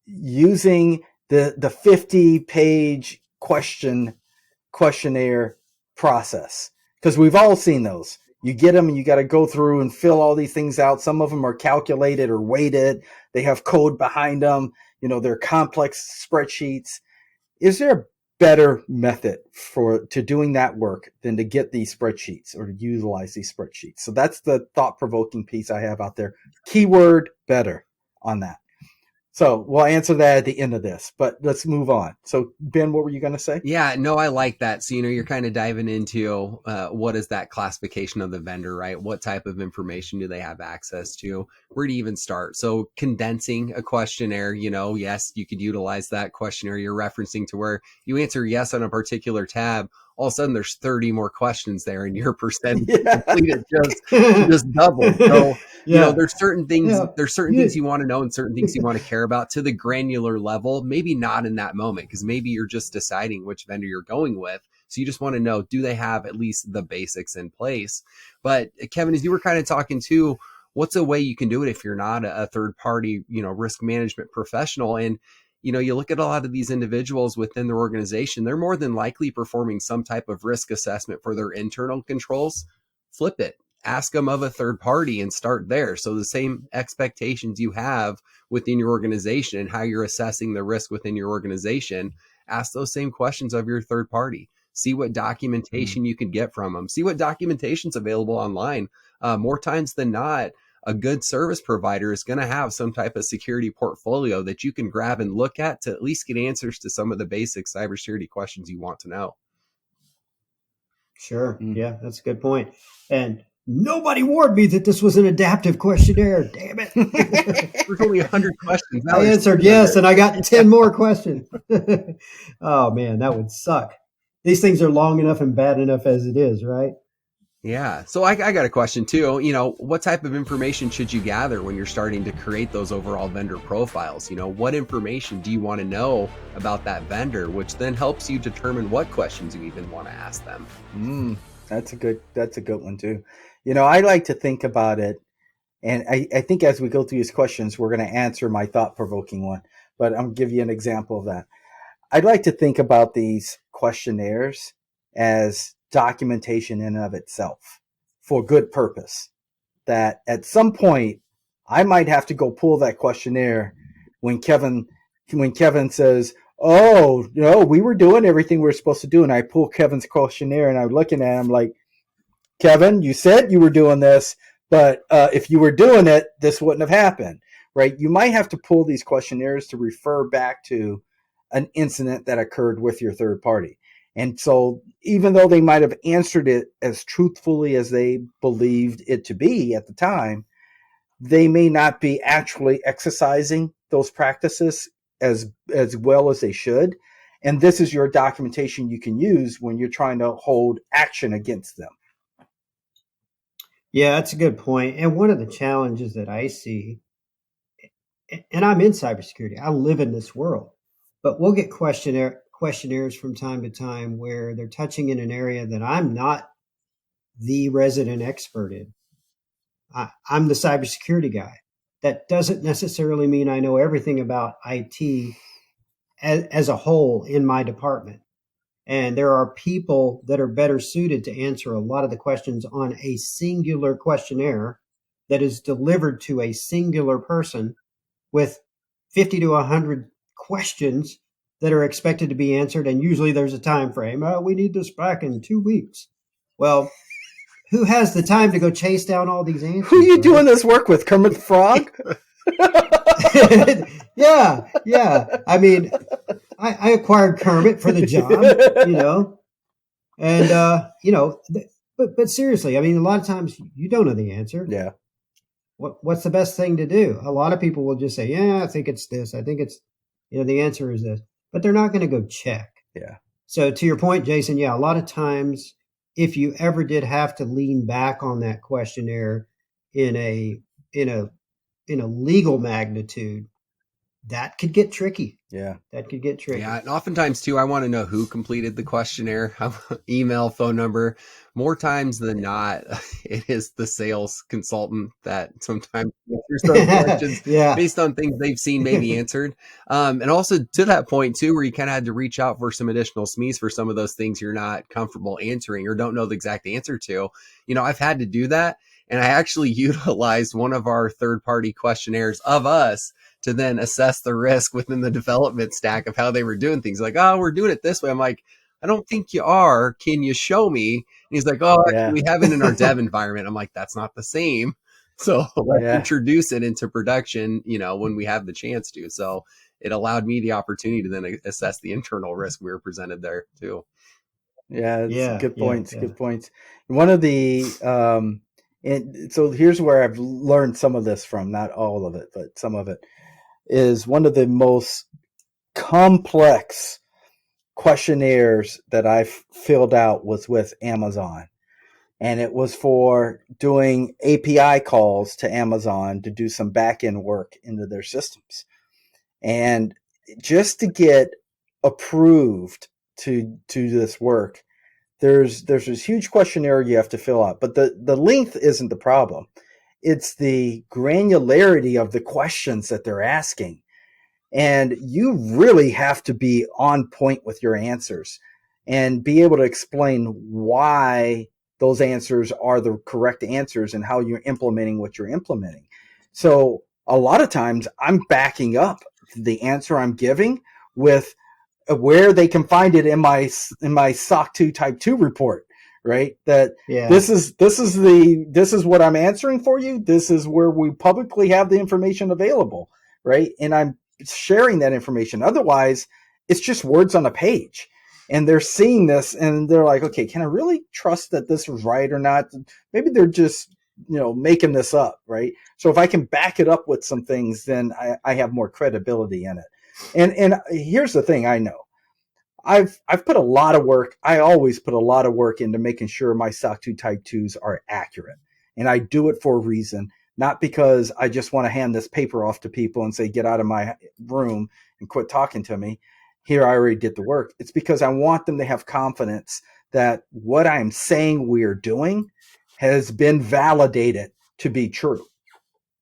using the 50-page questionnaire process? Because we've all seen those. You get them and you got to go through and fill all these things out. Some of them are calculated or weighted. They have code behind them. You know, they're complex spreadsheets. Is there a better method to doing that work than to get these spreadsheets or to utilize these spreadsheets? So that's the thought-provoking piece I have out there. Keyword better on that. So we'll answer that at the end of this, but let's move on. So Ben, what were you going to say? Yeah, no, I like that. So, you're kind of diving into what is that classification of the vendor, right? What type of information do they have access to? Where do you even start? So condensing a questionnaire, yes, you could utilize that questionnaire you're referencing to where you answer yes on a particular tab. All of a sudden there's 30 more questions there and your percentage completed just doubled. So, there's certain things, things you want to know and certain things you want to care about to the granular level, maybe not in that moment, because maybe you're just deciding which vendor you're going with. So you just want to know, do they have at least the basics in place? But Kevin, as you were kind of talking too, what's a way you can do it if you're not a third party, risk management professional? And you look at a lot of these individuals within their organization, they're more than likely performing some type of risk assessment for their internal controls. Flip it. Ask them of a third party and start there. So the same expectations you have within your organization and how you're assessing the risk within your organization, ask those same questions of your third party. see what documentation you can get from them, see what documentation's available online. More times than not, a good service provider is going to have some type of security portfolio that you can grab and look at to at least get answers to some of the basic cybersecurity questions you want to know. Sure. Yeah, that's a good point. And nobody warned me that this was an adaptive questionnaire. Damn it. There's only 100 questions. Now I there's answered 200. yes, and I got 10 more questions. Oh, man, that would suck. These things are long enough and bad enough as it is, right? Yeah. So I got a question too. What type of information should you gather when you're starting to create those overall vendor profiles? What information do you want to know about that vendor, which then helps you determine what questions you even want to ask them. That's a good one too. I like to think about it, and I think as we go through these questions, we're going to answer my thought-provoking one, but I'm going to give you an example of that. I'd like to think about these questionnaires as documentation in and of itself for good purpose, that at some point I might have to go pull that questionnaire when Kevin says, oh, we were doing everything we were supposed to do. And I pull Kevin's questionnaire and I'm looking at him like, Kevin, you said you were doing this, but if you were doing it, this wouldn't have happened, right? You might have to pull these questionnaires to refer back to an incident that occurred with your third party. And so even though they might have answered it as truthfully as they believed it to be at the time, they may not be actually exercising those practices as well as they should. And this is your documentation you can use when you're trying to hold action against them. Yeah, that's a good point. And one of the challenges that I see, and I'm in cybersecurity, I live in this world, but we'll get questionnaires from time to time where they're touching in an area that I'm not the resident expert in. I'm the cybersecurity guy. That doesn't necessarily mean I know everything about IT as a whole in my department. And there are people that are better suited to answer a lot of the questions on a singular questionnaire that is delivered to a singular person with 50 to 100 questions that are expected to be answered. And usually there's a time frame. We need this back in 2 weeks. Well, who has the time to go chase down all these answers? Who are you doing this work with, Kermit the Frog? Yeah. I mean, I acquired Kermit for the job, and but seriously, I mean, a lot of times you don't know the answer. Yeah. What's the best thing to do? A lot of people will just say, yeah, I think it's this. I think it's, the answer is this, but they're not going to go check. Yeah. So to your point, Jason, yeah, a lot of times if you ever did have to lean back on that questionnaire in a legal magnitude, that could get tricky. Yeah. That could get tricky. Yeah. And oftentimes too, I want to know who completed the questionnaire, email, phone number. More times than not, it is the sales consultant that sometimes answers those questions based on things they've seen maybe answered. And also to that point too, where you kind of had to reach out for some additional SMEs for some of those things you're not comfortable answering or don't know the exact answer to. I've had to do that. And I actually utilized one of our third-party questionnaires of us to then assess the risk within the development stack of how they were doing things. Like, oh, we're doing it this way. I'm like, I don't think you are. Can you show me? And he's like, oh, actually, we have it in our dev environment. I'm like, that's not the same. So let's introduce it into production, when we have the chance to. So it allowed me the opportunity to then assess the internal risk we were presented there too. Yeah, good points. Good points. One of the and so here's where I've learned some of this from, not all of it, but some of it, is one of the most complex questionnaires that I've filled out was with Amazon. And it was for doing API calls to Amazon to do some back-end work into their systems. And just to get approved to this work, there's this huge questionnaire you have to fill out, but the length isn't the problem. It's the granularity of the questions that they're asking. And you really have to be on point with your answers and be able to explain why those answers are the correct answers and how you're implementing what you're implementing. So a lot of times I'm backing up the answer I'm giving with where they can find it in my SOC 2 Type 2 report, right? That Yeah. this is what I'm answering for you. This is where we publicly have the information available, right? And I'm sharing that information. Otherwise, it's just words on a page. And they're seeing this and they're like, okay, can I really trust that this was right or not? Maybe they're just, making this up, right? So if I can back it up with some things, then I have more credibility in it. And here's the thing I know. I've put a lot of work. I always put a lot of work into making sure my SOC 2 Type 2s are accurate. And I do it for a reason, not because I just want to hand this paper off to people and say, get out of my room and quit talking to me. Here, I already did the work. It's because I want them to have confidence that what I'm saying we're doing has been validated to be true.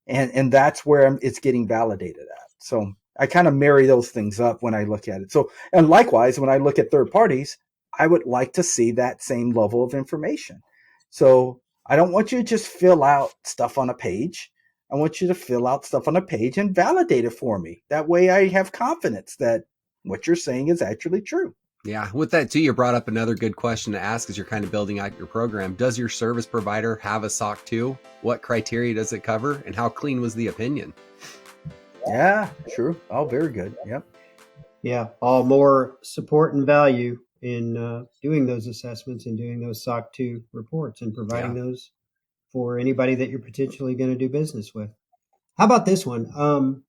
And that's where it's getting validated at. So I kind of marry those things up when I look at it. So, and likewise, when I look at third parties, I would like to see that same level of information. So I don't want you to just fill out stuff on a page. I want you to fill out stuff on a page and validate it for me. That way I have confidence that what you're saying is actually true. Yeah. With that too, you brought up another good question to ask as you're kind of building out your program. Does your service provider have a SOC 2? What criteria does it cover? And how clean was the opinion? Yeah, true. Oh, very good. Yep. Yeah. All more support and value in doing those assessments and doing those SOC 2 reports and providing those for anybody that you're potentially going to do business with. How about this one?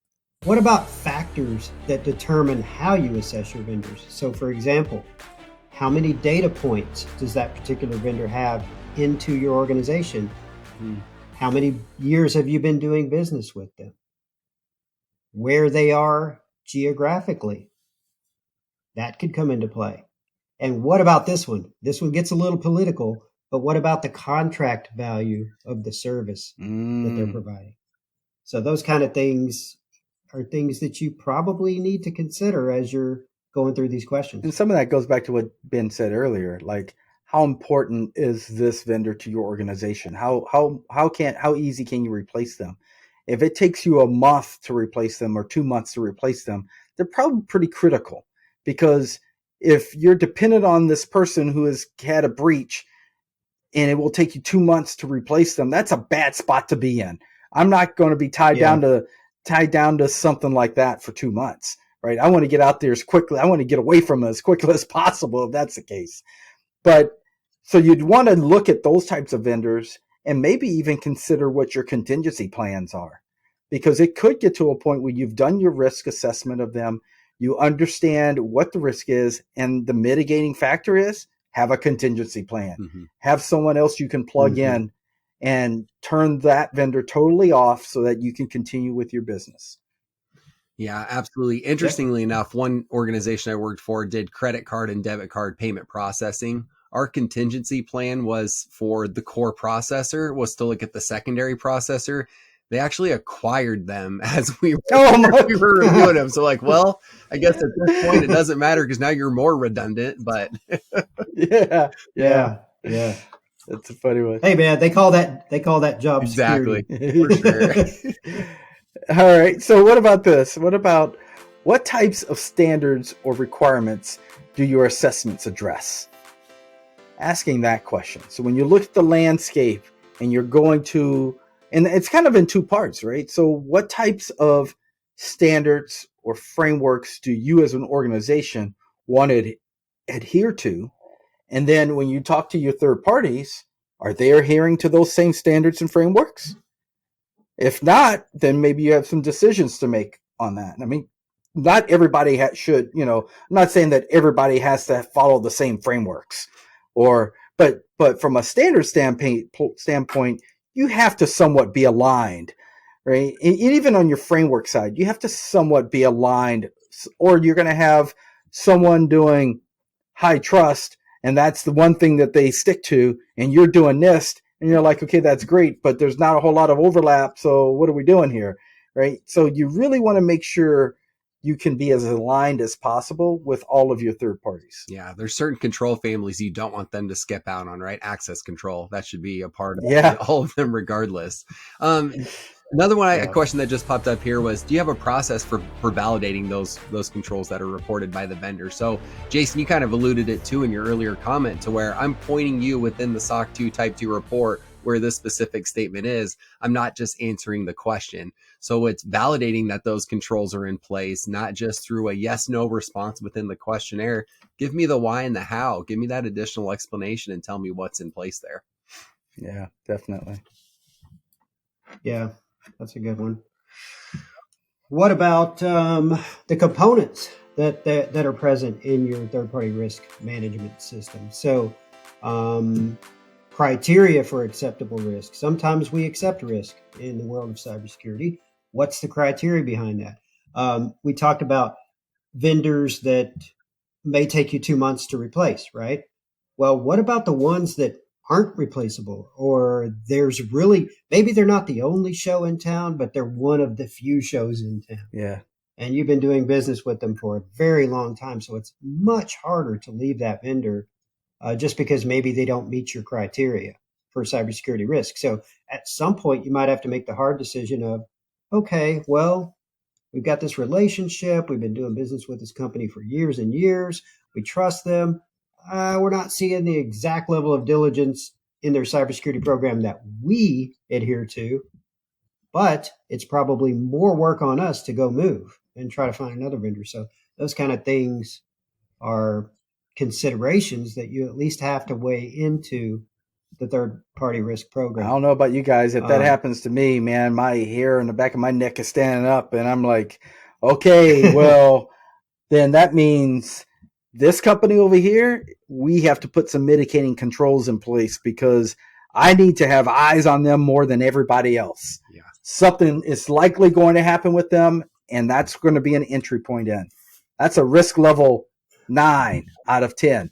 What about factors that determine how you assess your vendors? So, for example, how many data points does that particular vendor have into your organization? How many years have you been doing business with them? Where they are geographically? That could come into play. And what about this one? This one gets a little political, but what about the contract value of the service that they're providing? So those kind of things are things that you probably need to consider as you're going through these questions. And some of that goes back to what Ben said earlier, like how important is this vendor to your organization? How easy can you replace them? If it takes you a month to replace them or 2 months to replace them, they're probably pretty critical, because if you're dependent on this person who has had a breach and it will take you 2 months to replace them, that's a bad spot to be in. I'm not going to be tied down to something like that for 2 months, right? I want to get out there as quickly. I want to get away from it as quickly as possible if that's the case. But so you'd want to look at those types of vendors and maybe even consider what your contingency plans are, because it could get to a point where you've done your risk assessment of them. You understand what the risk is and the mitigating factor is. Have a contingency plan. Have someone else you can plug in and turn that vendor totally off so that you can continue with your business. Yeah, absolutely. Interestingly enough, one organization I worked for did credit card and debit card payment processing. Our contingency plan was for the core processor, was to look at the secondary processor. They actually acquired them as we were reviewing them. So like, well, I guess at this point it doesn't matter because now you're more redundant, but yeah. That's a funny one. Hey man, they call that job exactly. security. For sure. All right. So what about this? What types of standards or requirements do your assessments address? Asking that question. So when you look at the landscape and you're going to, and it's kind of in two parts, right? So what types of standards or frameworks do you as an organization want to adhere to? And then when you talk to your third parties, are they adhering to those same standards and frameworks? If not, then maybe you have some decisions to make on that. I mean, not everybody should, I'm not saying that everybody has to follow the same frameworks, but from a standard standpoint, you have to somewhat be aligned, right? And even on your framework side, you have to somewhat be aligned, or you're going to have someone doing HITRUST, and that's the one thing that they stick to, and you're doing NIST, and you're like, okay, that's great, but there's not a whole lot of overlap, so what are we doing here, right? So you really want to make sure you can be as aligned as possible with all of your third parties. Yeah, there's certain control families you don't want them to skip out on, right? Access control. That should be a part of all of them regardless. Another one, a question that just popped up here was, do you have a process for validating those controls that are reported by the vendor? So Jason, you kind of alluded it too in your earlier comment to where I'm pointing you within the SOC 2 Type 2 report where this specific statement is. I'm not just answering the question. So it's validating that those controls are in place, not just through a yes, no response within the questionnaire. Give me the why and the how. Give me that additional explanation and tell me what's in place there. Yeah, definitely. Yeah, that's a good one. What about the components that are present in your third-party risk management system? So criteria for acceptable risk. Sometimes we accept risk in the world of cybersecurity. What's the criteria behind that? We talked about vendors that may take you 2 months to replace, right? Well, what about the ones that aren't replaceable, or there's really, maybe they're not the only show in town, but they're one of the few shows in town. Yeah. And you've been doing business with them for a very long time. So it's much harder to leave that vendor just because maybe they don't meet your criteria for cybersecurity risk. So at some point, you might have to make the hard decision of, okay, well, we've got this relationship. We've been doing business with this company for years and years. We trust them. We're not seeing the exact level of diligence in their cybersecurity program that we adhere to, but it's probably more work on us to go move and try to find another vendor. So those kind of things are considerations that you at least have to weigh into the third-party risk program. I don't know about you guys. If that happens to me, man, my hair in the back of my neck is standing up, and I'm like, okay, well, then that means this company over here, we have to put some mitigating controls in place because I need to have eyes on them more than everybody else. Yeah. Something is likely going to happen with them, and that's going to be an entry point in. That's a risk level 9 out of 10.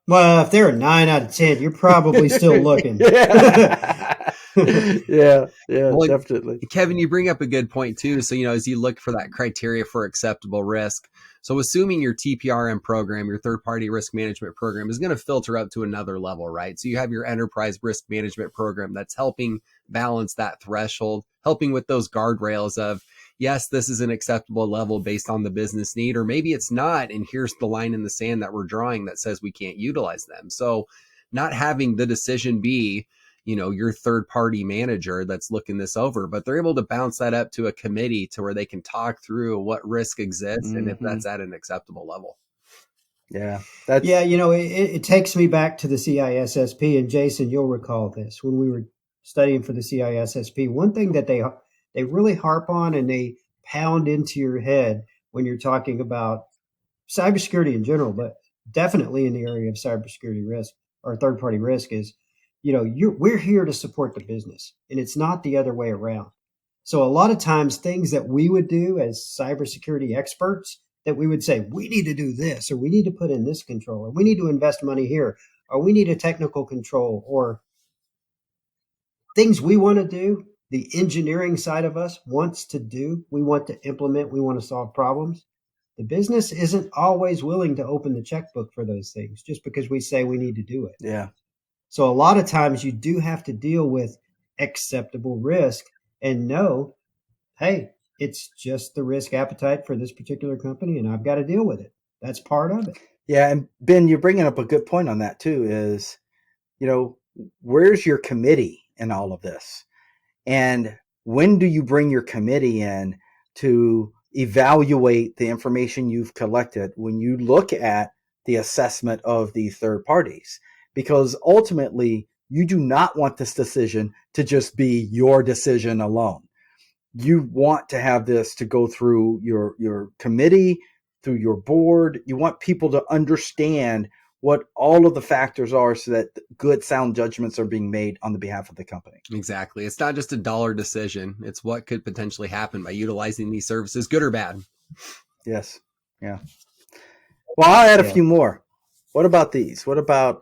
Well, if they're a 9 out of 10, you're probably still looking. yeah, well, definitely. Kevin, you bring up a good point too. So, as you look for that criteria for acceptable risk, so assuming your TPRM program, your third-party risk management program, is going to filter up to another level, right? So you have your enterprise risk management program that's helping balance that threshold, helping with those guardrails of, yes, this is an acceptable level based on the business need, or maybe it's not. And here's the line in the sand that we're drawing that says we can't utilize them. So not having the decision be, your third party manager that's looking this over, but they're able to bounce that up to a committee to where they can talk through what risk exists and if that's at an acceptable level. Yeah. It takes me back to the CISSP, and Jason, you'll recall this when we were studying for the CISSP. One thing that they really harp on and they pound into your head when you're talking about cybersecurity in general, but definitely in the area of cybersecurity risk or third-party risk is, we're here to support the business, and it's not the other way around. So a lot of times things that we would do as cybersecurity experts that we would say, we need to do this, or we need to put in this control, or we need to invest money here, or we need a technical control, or things we want to do, the engineering side of us wants to do, we want to implement, we want to solve problems. The business isn't always willing to open the checkbook for those things just because we say we need to do it. Yeah. So a lot of times you do have to deal with acceptable risk and know, hey, it's just the risk appetite for this particular company, and I've got to deal with it. That's part of it. Yeah, and Ben, you're bringing up a good point on that too, is, where's your committee in all of this? And when do you bring your committee in to evaluate the information you've collected when you look at the assessment of the third parties? Because ultimately, you do not want this decision to just be your decision alone. You want to have this to go through your committee, through your board. You want people to understand what all of the factors are so that good, sound judgments are being made on the behalf of the company. Exactly. It's not just a dollar decision. It's what could potentially happen by utilizing these services, good or bad. Yes. Yeah. Well, I'll add a few more. What about these? What about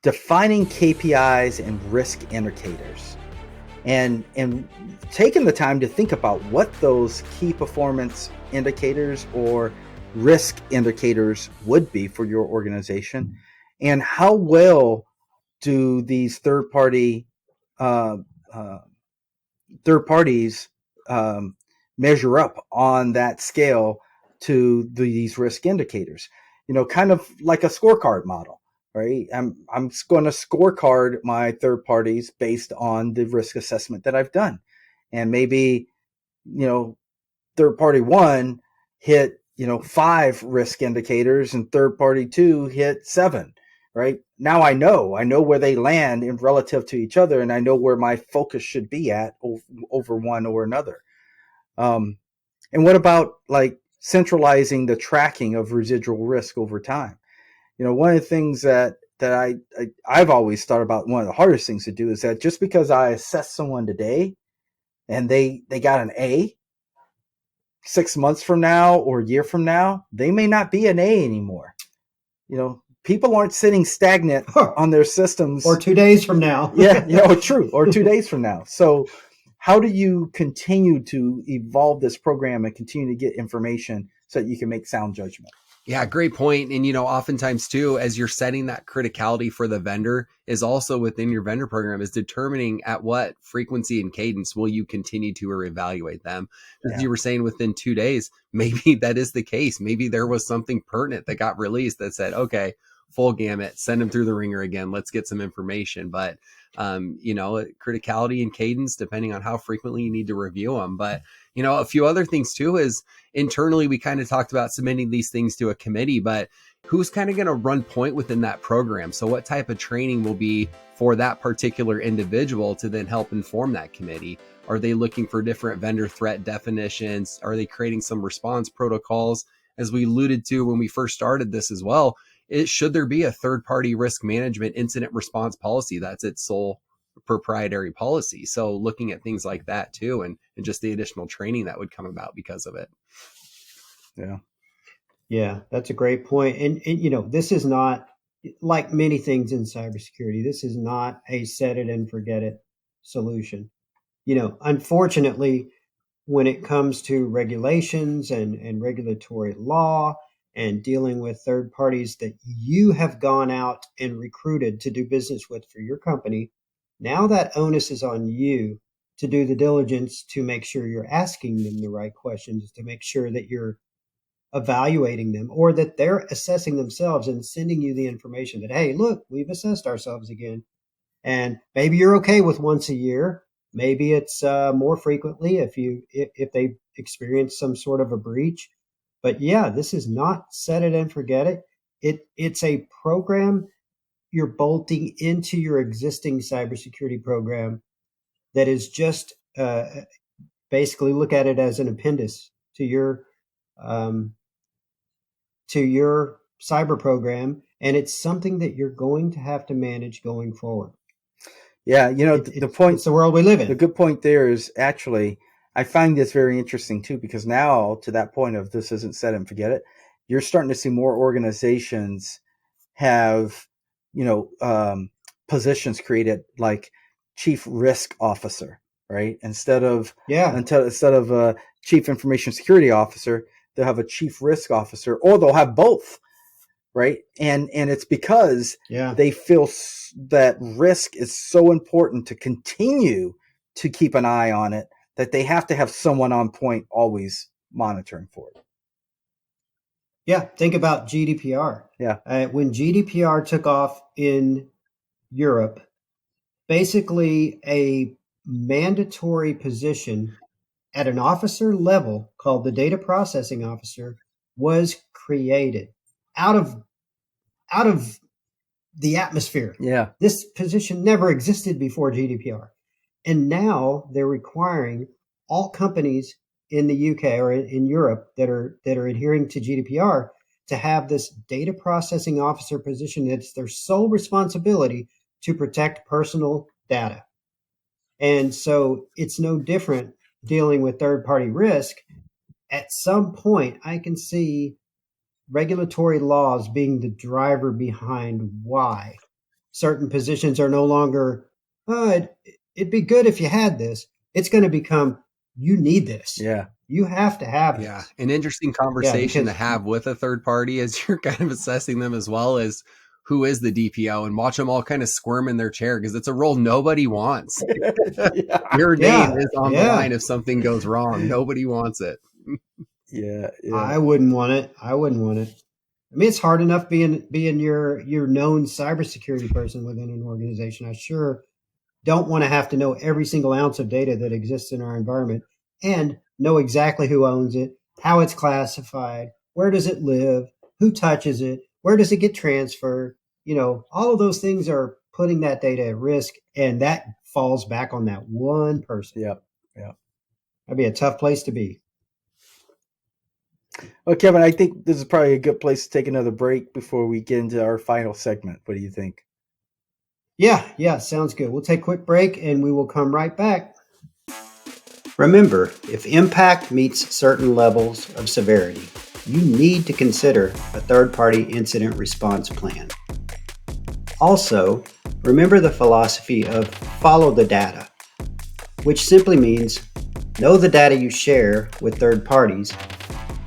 defining KPIs and risk indicators? and taking the time to think about what those key performance indicators or risk indicators would be for your organization, and how well do these third parties measure up on that scale to these risk indicators. Kind of like a scorecard model, right? I'm going to scorecard my third parties based on the risk assessment that I've done, and maybe third party 1 hit 5 risk indicators, and third party 2 hit 7. Right now, I know where they land in relative to each other, and I know where my focus should be at over one or another. And what about like centralizing the tracking of residual risk over time? One of the things that I've always thought about, one of the hardest things to do, is that just because I assess someone today and they got an A, 6 months from now or a year from now, they may not be an A anymore. People aren't sitting stagnant on their systems. Or 2 days from now. True. Or 2 days from now. So how do you continue to evolve this program and continue to get information so that you can make sound judgment? Yeah, great point. And, oftentimes too, as you're setting that criticality for the vendor, is also within your vendor program is determining at what frequency and cadence will you continue to evaluate them. As you were saying, within 2 days, maybe that is the case. Maybe there was something pertinent that got released that said, okay, full gamut, send them through the ringer again. Let's get some information. But, criticality and cadence, depending on how frequently you need to review them. But, a few other things too is internally, we kind of talked about submitting these things to a committee, but who's kind of going to run point within that program? So what type of training will be for that particular individual to then help inform that committee? Are they looking for different vendor threat definitions? Are they creating some response protocols? As we alluded to when we first started this as well, should there be a third-party risk management incident response policy that's its sole proprietary policy? So looking at things like that too, and just the additional training that would come about because of it. Yeah, that's a great point. And this is not, like many things in cybersecurity, this is not a set it and forget it solution. Unfortunately, when it comes to regulations and regulatory law and dealing with third parties that you have gone out and recruited to do business with for your company, now that onus is on you to do the diligence to make sure you're asking them the right questions, to make sure that you're evaluating them, or that they're assessing themselves and sending you the information that, hey, look, we've assessed ourselves again. And maybe you're okay with once a year. Maybe it's more frequently if they experience some sort of a breach. But yeah, this is not set it and forget it. It's a program you're bolting into your existing cybersecurity program that is just basically look at it as an appendix to your cyber program, and it's something that you're going to have to manage going forward. Yeah, the point, it's the world we live in. The good point there is, actually, I find this very interesting too, because now to that point of this isn't set and forget it, you're starting to see more organizations have, positions created like chief risk officer, right? Instead of a chief information security officer, they'll have a chief risk officer, or they'll have both. Right. And it's because they feel that risk is so important to continue to keep an eye on it that they have to have someone on point always monitoring for it. Yeah. Think about GDPR. Yeah. When GDPR took off in Europe, basically a mandatory position at an officer level called the data processing officer was created out of the atmosphere. Yeah. This position never existed before GDPR. And now they're requiring all companies in the UK or in Europe that are adhering to GDPR to have this data processing officer position. It's their sole responsibility to protect personal data. And so it's no different dealing with third-party risk. At some point, I can see regulatory laws being the driver behind why certain positions are no longer, it'd be good if you had this. It's going to become, you need this. Yeah. You have to have Yeah, this. an interesting conversation to because have with a third party as you're kind of assessing them, as well as who is the DPO, and watch them all kind of squirm in their chair, because it's a role nobody wants. Yeah. Your name yeah, is on the yeah, line if something goes wrong. Nobody wants it. Yeah. I wouldn't want it. I wouldn't want it. I mean, it's hard enough being your known cybersecurity person within an organization. I sure don't want to have to know every single ounce of data that exists in our environment and know exactly who owns it, how it's classified, where does it live, who touches it, where does it get transferred. All of those things are putting that data at risk, and that falls back on that one person. Yep. Yep. That'd be a tough place to be. Well, Kevin, I think this is probably a good place to take another break before we get into our final segment. What do you think? Yeah, sounds good. We'll take a quick break and we will come right back. Remember, if impact meets certain levels of severity, you need to consider a third-party incident response plan. Also, remember the philosophy of follow the data, which simply means know the data you share with third parties,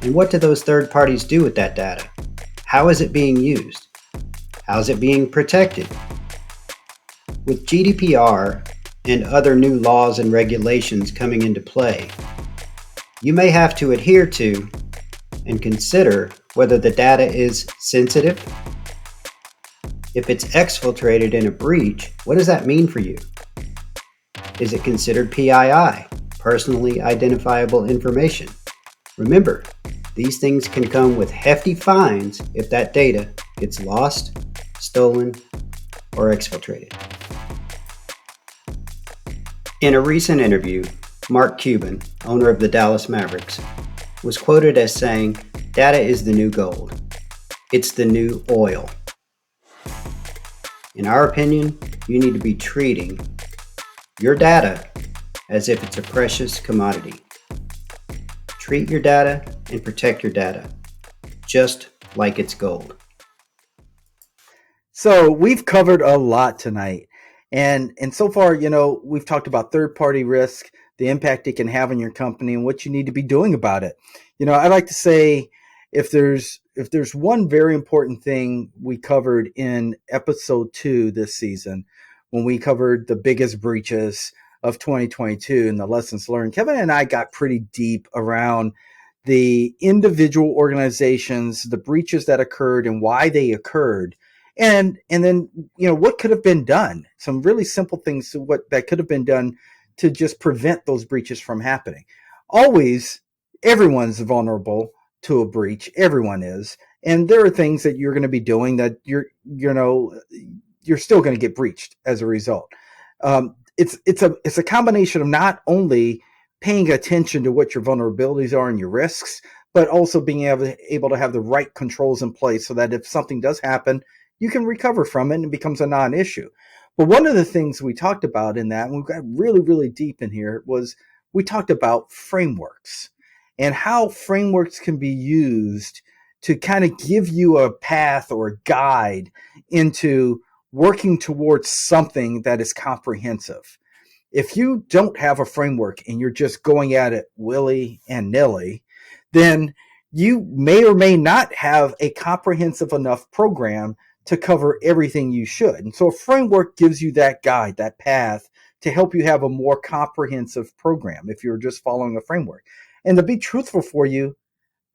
and what do those third parties do with that data? How is it being used? How is it being protected? With GDPR and other new laws and regulations coming into play, you may have to adhere to and consider whether the data is sensitive. If it's exfiltrated in a breach, what does that mean for you? Is it considered PII, personally identifiable information? Remember, these things can come with hefty fines if that data gets lost, stolen, or exfiltrated. In a recent interview, Mark Cuban, owner of the Dallas Mavericks, was quoted as saying, "Data is the new gold. It's the new oil." In our opinion, you need to be treating your data as if it's a precious commodity. Treat your data and protect your data, just like it's gold. So we've covered a lot tonight. And so far, we've talked about third-party risk, the impact it can have on your company, and what you need to be doing about it. I like to say, if there's one very important thing we covered in episode 2 this season, when we covered the biggest breaches of 2022 and the lessons learned, Kevin and I got pretty deep around the individual organizations, the breaches that occurred and why they occurred. And then, what could have been done? Some really simple things that could have been done to just prevent those breaches from happening. Always, everyone's vulnerable to a breach. Everyone is. And there are things that you're going to be doing that you're still going to get breached as a result. It's a combination of not only paying attention to what your vulnerabilities are and your risks, but also being able to have the right controls in place so that if something does happen, you can recover from it and it becomes a non-issue. But one of the things we talked about in that, and we got really, really deep in here, was we talked about frameworks and how frameworks can be used to kind of give you a path or a guide into working towards something that is comprehensive. If you don't have a framework and you're just going at it willy and nilly, then you may or may not have a comprehensive enough program to cover everything you should. And so a framework gives you that guide, that path to help you have a more comprehensive program if you're just following a framework. And to be truthful for you,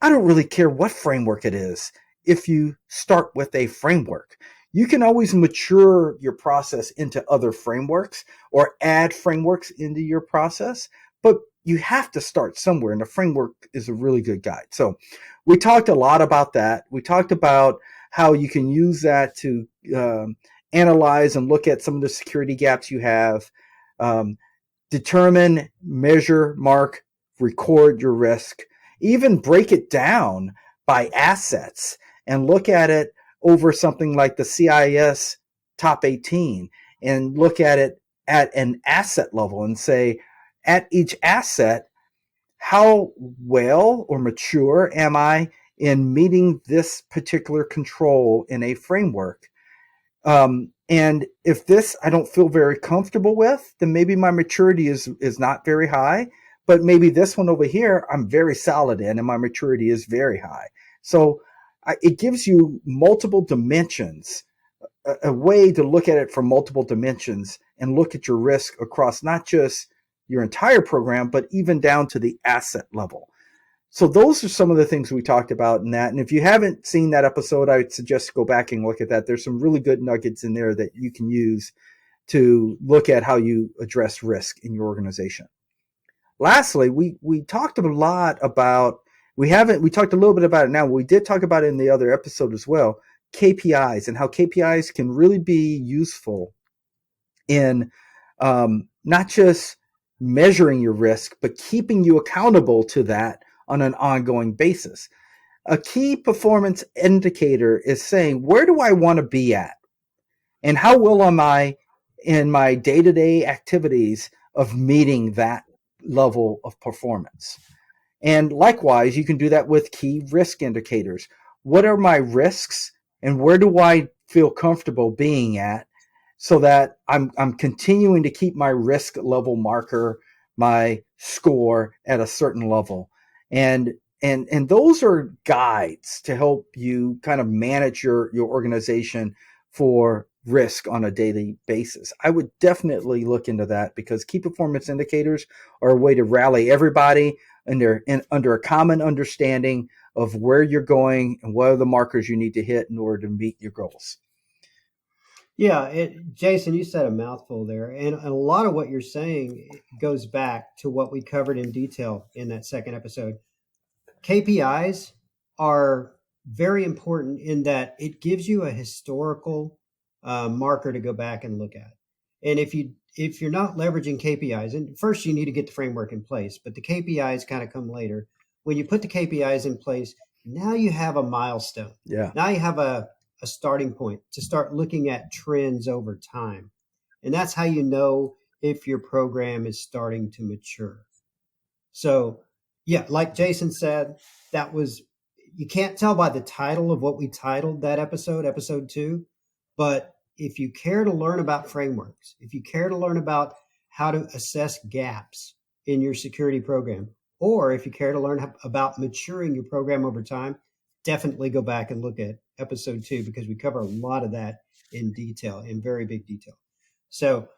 I don't really care what framework it is if you start with a framework. You can always mature your process into other frameworks or add frameworks into your process, but you have to start somewhere, and a framework is a really good guide. So we talked a lot about that. We talked about how you can use that to analyze and look at some of the security gaps you have, determine, measure, mark, record your risk, even break it down by assets and look at it over something like the CIS top 18 and look at it at an asset level and say, at each asset, how well or mature am I in meeting this particular control in a framework? And if this I don't feel very comfortable with, then maybe my maturity is not very high. But maybe this one over here, I'm very solid in, and my maturity is very high. So it gives you multiple dimensions, a way to look at it from multiple dimensions and look at your risk across not just your entire program, but even down to the asset level. So those are some of the things we talked about in that. And if you haven't seen that episode, I would suggest go back and look at that. There's some really good nuggets in there that you can use to look at how you address risk in your organization. Lastly, we talked a lot about, we talked a little bit about it now. We did talk about it in the other episode as well, KPIs and how KPIs can really be useful in not just measuring your risk, but keeping you accountable to that on an ongoing basis. A key performance indicator is saying, where do I want to be at? And how well am I in my day-to-day activities of meeting that level of performance? And likewise, you can do that with key risk indicators. What are my risks and where do I feel comfortable being at, so that I'm continuing to keep my risk level marker, my score at a certain level. And those are guides to help you kind of manage your organization for risk on a daily basis. I would definitely look into that, because key performance indicators are a way to rally everybody under a common understanding of where you're going and what are the markers you need to hit in order to meet your goals. Yeah, Jason, you said a mouthful there. And a lot of what you're saying goes back to what we covered in detail in that second episode. KPIs are very important in that it gives you a historical marker to go back and look at. And if you're not leveraging KPIs, and first you need to get the framework in place, but the KPIs kind of come later. When you put the KPIs in place, now you have a milestone. Yeah. Now you have a starting point to start looking at trends over time. And that's how you know if your program is starting to mature. So, yeah, like Jason said, you can't tell by the title of what we titled that episode 2, but if you care to learn about frameworks, if you care to learn about how to assess gaps in your security program, or if you care to learn about maturing your program over time, definitely go back and look at episode 2, because we cover a lot of that in detail, in very big detail. So,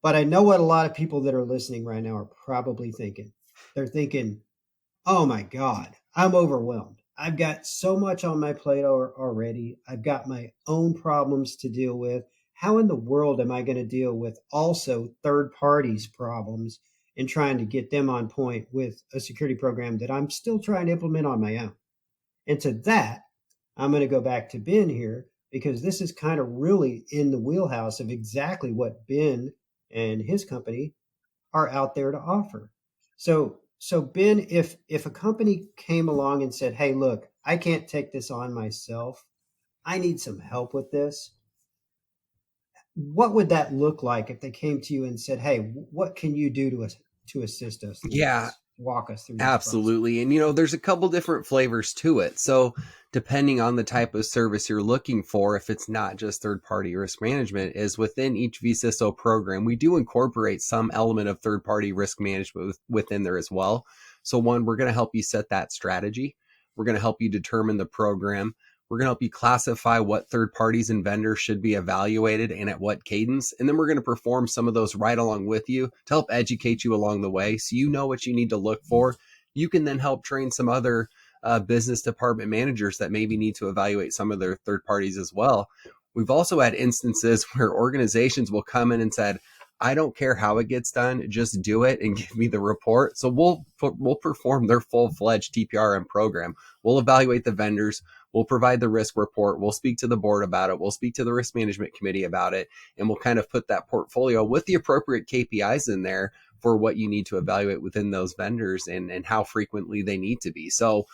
but I know what a lot of people that are listening right now are probably thinking. They're thinking, oh my God, I'm overwhelmed. I've got so much on my plate already. I've got my own problems to deal with. How in the world am I going to deal with also third parties' problems and trying to get them on point with a security program that I'm still trying to implement on my own? And to that, I'm going to go back to Ben here, because this is kind of really in the wheelhouse of exactly what Ben and his company are out there to offer. So Ben, if a company came along and said, hey, look, I can't take this on myself, I need some help with this, what would that look like if they came to you and said, hey, what can you do to assist us? Yeah, walk us through this absolutely. process. And there's a couple different flavors to it. So depending on the type of service you're looking for, if it's not just third-party risk management, is within each vCISO program, we do incorporate some element of third-party risk management within there as well. So one, we're going to help you set that strategy. We're going to help you determine the program. We're going to help you classify what third parties and vendors should be evaluated and at what cadence. And then we're going to perform some of those right along with you to help educate you along the way, so you know what you need to look for. You can then help train some other business department managers that maybe need to evaluate some of their third parties as well. We've also had instances where organizations will come in and said, I don't care how it gets done, just do it and give me the report. So we'll perform their full-fledged TPRM program. We'll evaluate the vendors. We'll provide the risk report. We'll speak to the board about it. We'll speak to the risk management committee about it. And we'll kind of put that portfolio with the appropriate KPIs in there for what you need to evaluate within those vendors and how frequently they need to be. So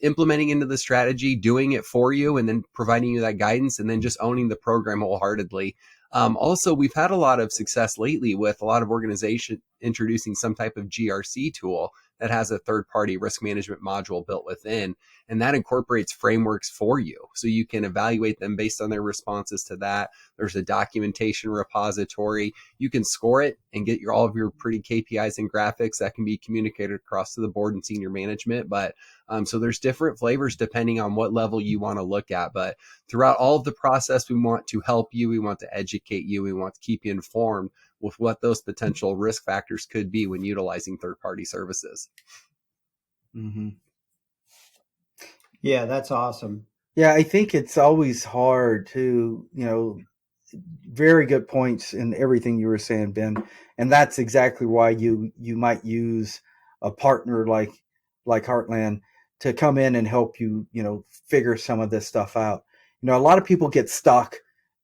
implementing into the strategy, doing it for you, and then providing you that guidance, and then just owning the program wholeheartedly. Also, we've had a lot of success lately with a lot of organizations introducing some type of GRC tool that has a third-party risk management module built within, and that incorporates frameworks for you. So you can evaluate them based on their responses to that. There's a documentation repository. You can score it and get all of your pretty KPIs and graphics that can be communicated across to the board and senior management. But so there's different flavors depending on what level you want to look at. But throughout all of the process, we want to help you. We want to educate you. We want to keep you informed with what those potential risk factors could be when utilizing third-party services. Mm-hmm. Yeah, that's awesome. Yeah, I think it's always hard to, very good points in everything you were saying, Ben. And that's exactly why you might use a partner like Heartland to come in and help you, figure some of this stuff out. A lot of people get stuck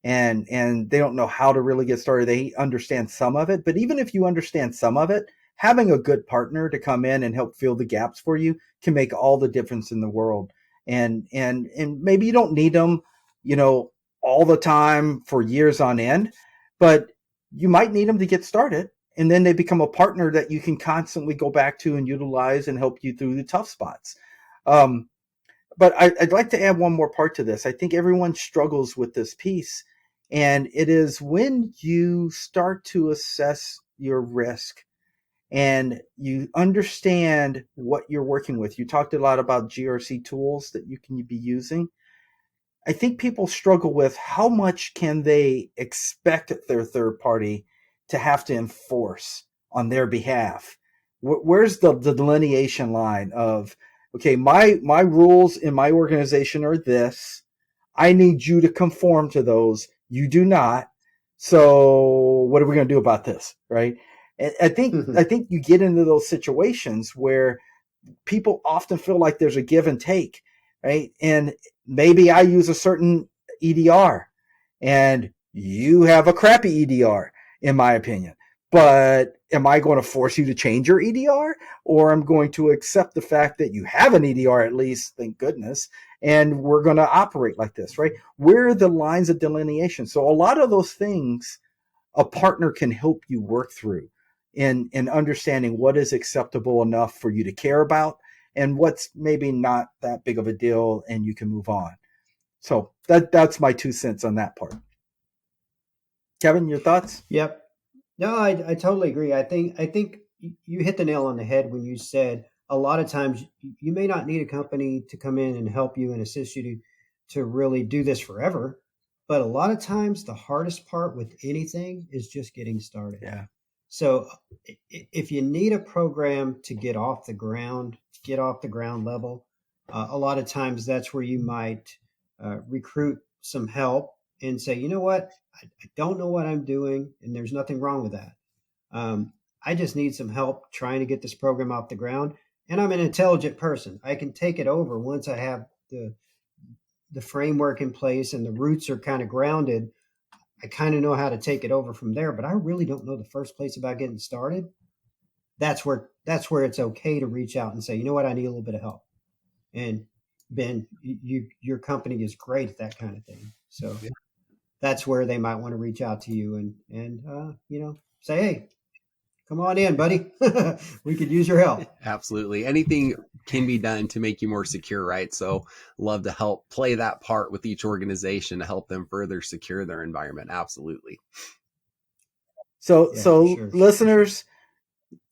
and they don't know how to really get started. They understand some of it, but even if you understand some of it, having a good partner to come in and help fill the gaps for you can make all the difference in the world. And maybe you don't need them, all the time for years on end, but you might need them to get started. And then they become a partner that you can constantly go back to and utilize and help you through the tough spots. But I'd like to add one more part to this. I think everyone struggles with this piece, and it is when you start to assess your risk and you understand what you're working with. You talked a lot about GRC tools that you can be using. I think people struggle with how much can they expect their third party to have to enforce on their behalf. Where's the delineation line of, okay, my rules in my organization are this. I need you to conform to those. You do not. So what are we going to do about this? Right. I think you get into those situations where people often feel like there's a give and take, right? And maybe I use a certain EDR and you have a crappy EDR, in my opinion. But am I going to force you to change your EDR, or I'm going to accept the fact that you have an EDR at least, thank goodness, and we're going to operate like this, right? Where are the lines of delineation? So a lot of those things a partner can help you work through in understanding what is acceptable enough for you to care about and what's maybe not that big of a deal and you can move on. So that's my 2 cents on that part. Kevin, your thoughts? Yep. No, I totally agree. I think you hit the nail on the head when you said a lot of times you may not need a company to come in and help you and assist you to really do this forever. But a lot of times the hardest part with anything is just getting started. Yeah. So if you need a program to get off the ground level, a lot of times that's where you might recruit some help and say, you know what, I don't know what I'm doing, and there's nothing wrong with that. I just need some help trying to get this program off the ground, and I'm an intelligent person. I can take it over once I have the framework in place and the roots are kind of grounded. I kind of know how to take it over from there, but I really don't know the first place about getting started. That's where it's okay to reach out and say, you know what, I need a little bit of help. And Ben, your company is great at that kind of thing. So yeah, that's where they might want to reach out to you and say, hey, come on in, buddy. We could use your help. Absolutely. Anything can be done to make you more secure, right? So love to help play that part with each organization to help them further secure their environment. Absolutely. So listeners,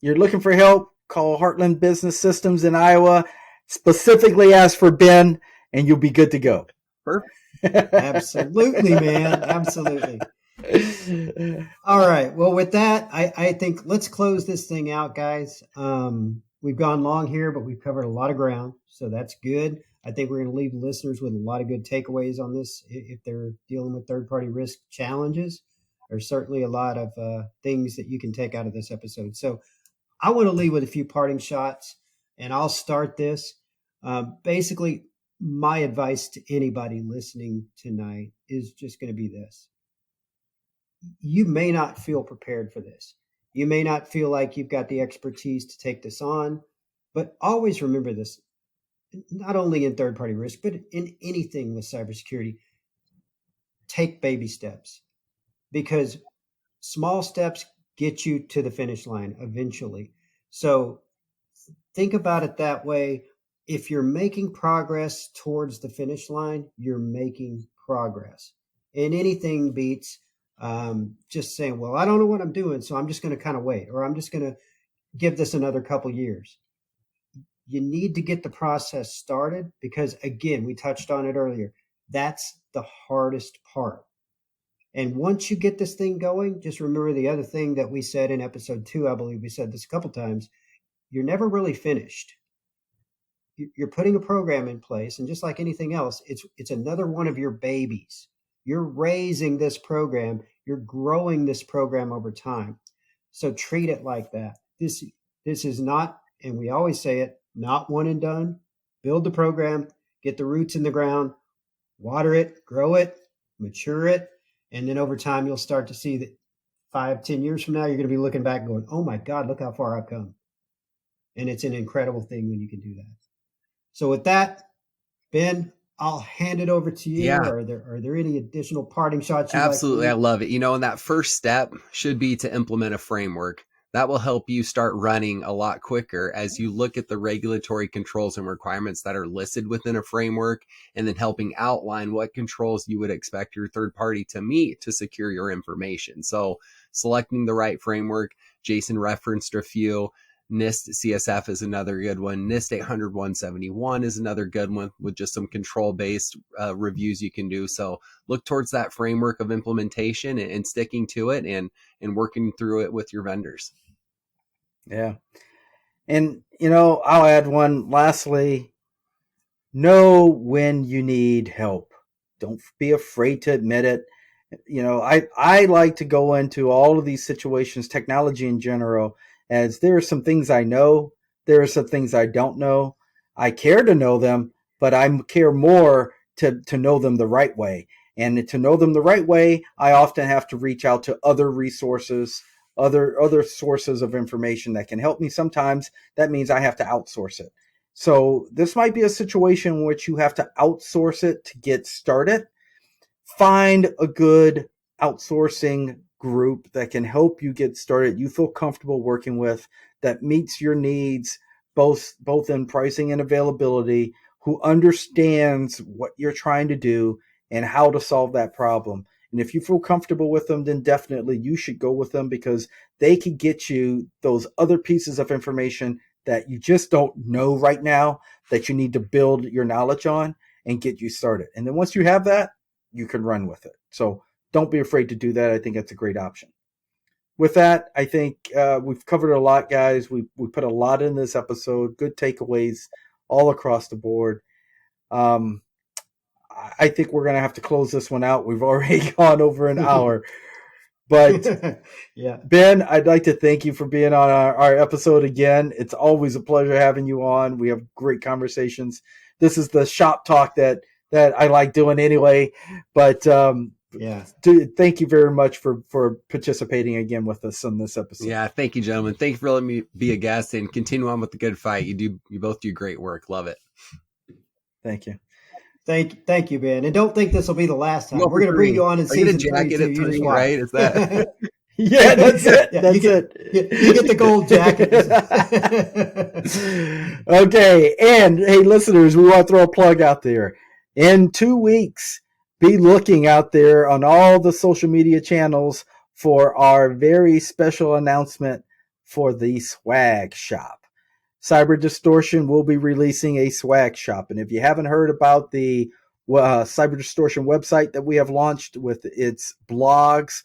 you're looking for help, call Heartland Business Systems in Iowa, specifically ask for Ben, and you'll be good to go. Perfect. Absolutely, man. Absolutely. All right. Well, with that, I think let's close this thing out, guys. We've gone long here, but we've covered a lot of ground, so that's good. I think we're going to leave listeners with a lot of good takeaways on this if they're dealing with third-party risk challenges. There's certainly a lot of things that you can take out of this episode. So I want to leave with a few parting shots, and I'll start this. Basically, my advice to anybody listening tonight is just going to be this. You may not feel prepared for this. You may not feel like you've got the expertise to take this on, but always remember this, not only in third-party risk, but in anything with cybersecurity. Take baby steps, because small steps get you to the finish line eventually. So think about it that way. If you're making progress towards the finish line, you're making progress. And anything beats just saying, well, I don't know what I'm doing, so I'm just going to kind of wait, or I'm just going to give this another couple years. You need to get the process started because, again, we touched on it earlier. That's the hardest part. And once you get this thing going, just remember the other thing that we said in episode 2, I believe we said this a couple times, you're never really finished. You're putting a program in place, and just like anything else, it's another one of your babies. You're raising this program, you're growing this program over time. So treat it like that. This is not, and we always say it, not one and done. Build the program, get the roots in the ground, water it, grow it, mature it, and then over time you'll start to see that 5-10 years from now, you're going to be looking back going, oh my God, look how far I've come. And it's an incredible thing when you can do that. So with that, Ben, I'll hand it over to you. Yeah. Are there any additional parting shots? Absolutely. I love it. And that first step should be to implement a framework. That will help you start running a lot quicker as you look at the regulatory controls and requirements that are listed within a framework, and then helping outline what controls you would expect your third party to meet to secure your information. So selecting the right framework, Jason referenced a few. NIST CSF is another good one. NIST 800-171 is another good one with just some control-based reviews you can do. So look towards that framework of implementation and sticking to it and working through it with your vendors. Yeah. And, I'll add one lastly. Know when you need help. Don't be afraid to admit it. I like to go into all of these situations, technology in general, as there are some things I know, there are some things I don't know. I care to know them, but I care more to know them the right way. And to know them the right way, I often have to reach out to other resources, other sources of information that can help me. Sometimes that means I have to outsource it. So this might be a situation in which you have to outsource it to get started. Find a good outsourcing group that can help you get started, you feel comfortable working with, that meets your needs, both in pricing and availability, who understands what you're trying to do and how to solve that problem. And if you feel comfortable with them, then definitely you should go with them, because they can get you those other pieces of information that you just don't know right now that you need to build your knowledge on and get you started. And then once you have that, you can run with it. So don't be afraid to do that. I think that's a great option. With that, I think we've covered a lot, guys. We put a lot in this episode. Good takeaways all across the board. I think we're going to have to close this one out. We've already gone over an hour. But yeah, Ben, I'd like to thank you for being on our episode again. It's always a pleasure having you on. We have great conversations. This is the shop talk that I like doing anyway. But yeah, thank you very much for participating again with us on this episode. Yeah, thank you, gentlemen. Thank you for letting me be a guest, and continue on with the good fight. You both do great work. Love it. Thank you. Thank you, Ben. And don't think this will be the last time. We're going to bring you on in season 3 too. You just right? Is that? Yeah, that's it. Yeah, that's you get the gold jacket. Okay, and hey, listeners, we want to throw a plug out there. In 2 weeks, be looking out there on all the social media channels for our very special announcement for the swag shop. Cyber Distortion will be releasing a swag shop. And if you haven't heard about the Cyber Distortion website that we have launched with its blogs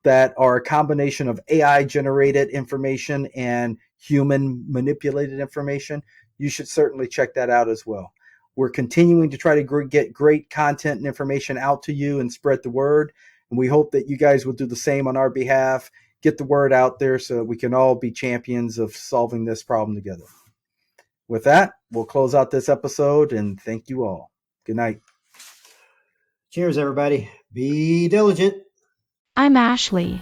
that are a combination of AI-generated information and human-manipulated information, you should certainly check that out as well. We're continuing to try to get great content and information out to you and spread the word. And we hope that you guys will do the same on our behalf. Get the word out there so we can all be champions of solving this problem together. With that, we'll close out this episode, and thank you all. Good night. Cheers, everybody. Be diligent. I'm Ashley.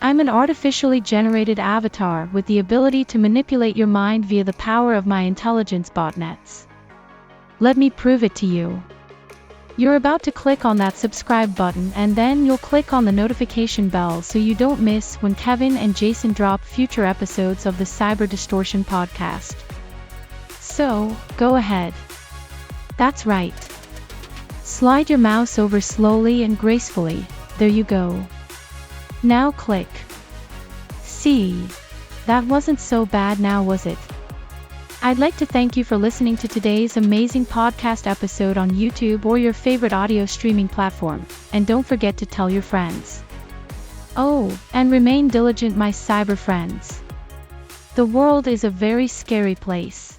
I'm an artificially generated avatar with the ability to manipulate your mind via the power of my intelligence botnets. Let me prove it to you. You're about to click on that subscribe button, and then you'll click on the notification bell so you don't miss when Kevin and Jason drop future episodes of the Cyber Distortion podcast. So, go ahead. That's right. Slide your mouse over slowly and gracefully. There you go. Now click. See? That wasn't so bad now, was it? I'd like to thank you for listening to today's amazing podcast episode on YouTube or your favorite audio streaming platform, and don't forget to tell your friends. Oh, and remain diligent, my cyber friends. The world is a very scary place.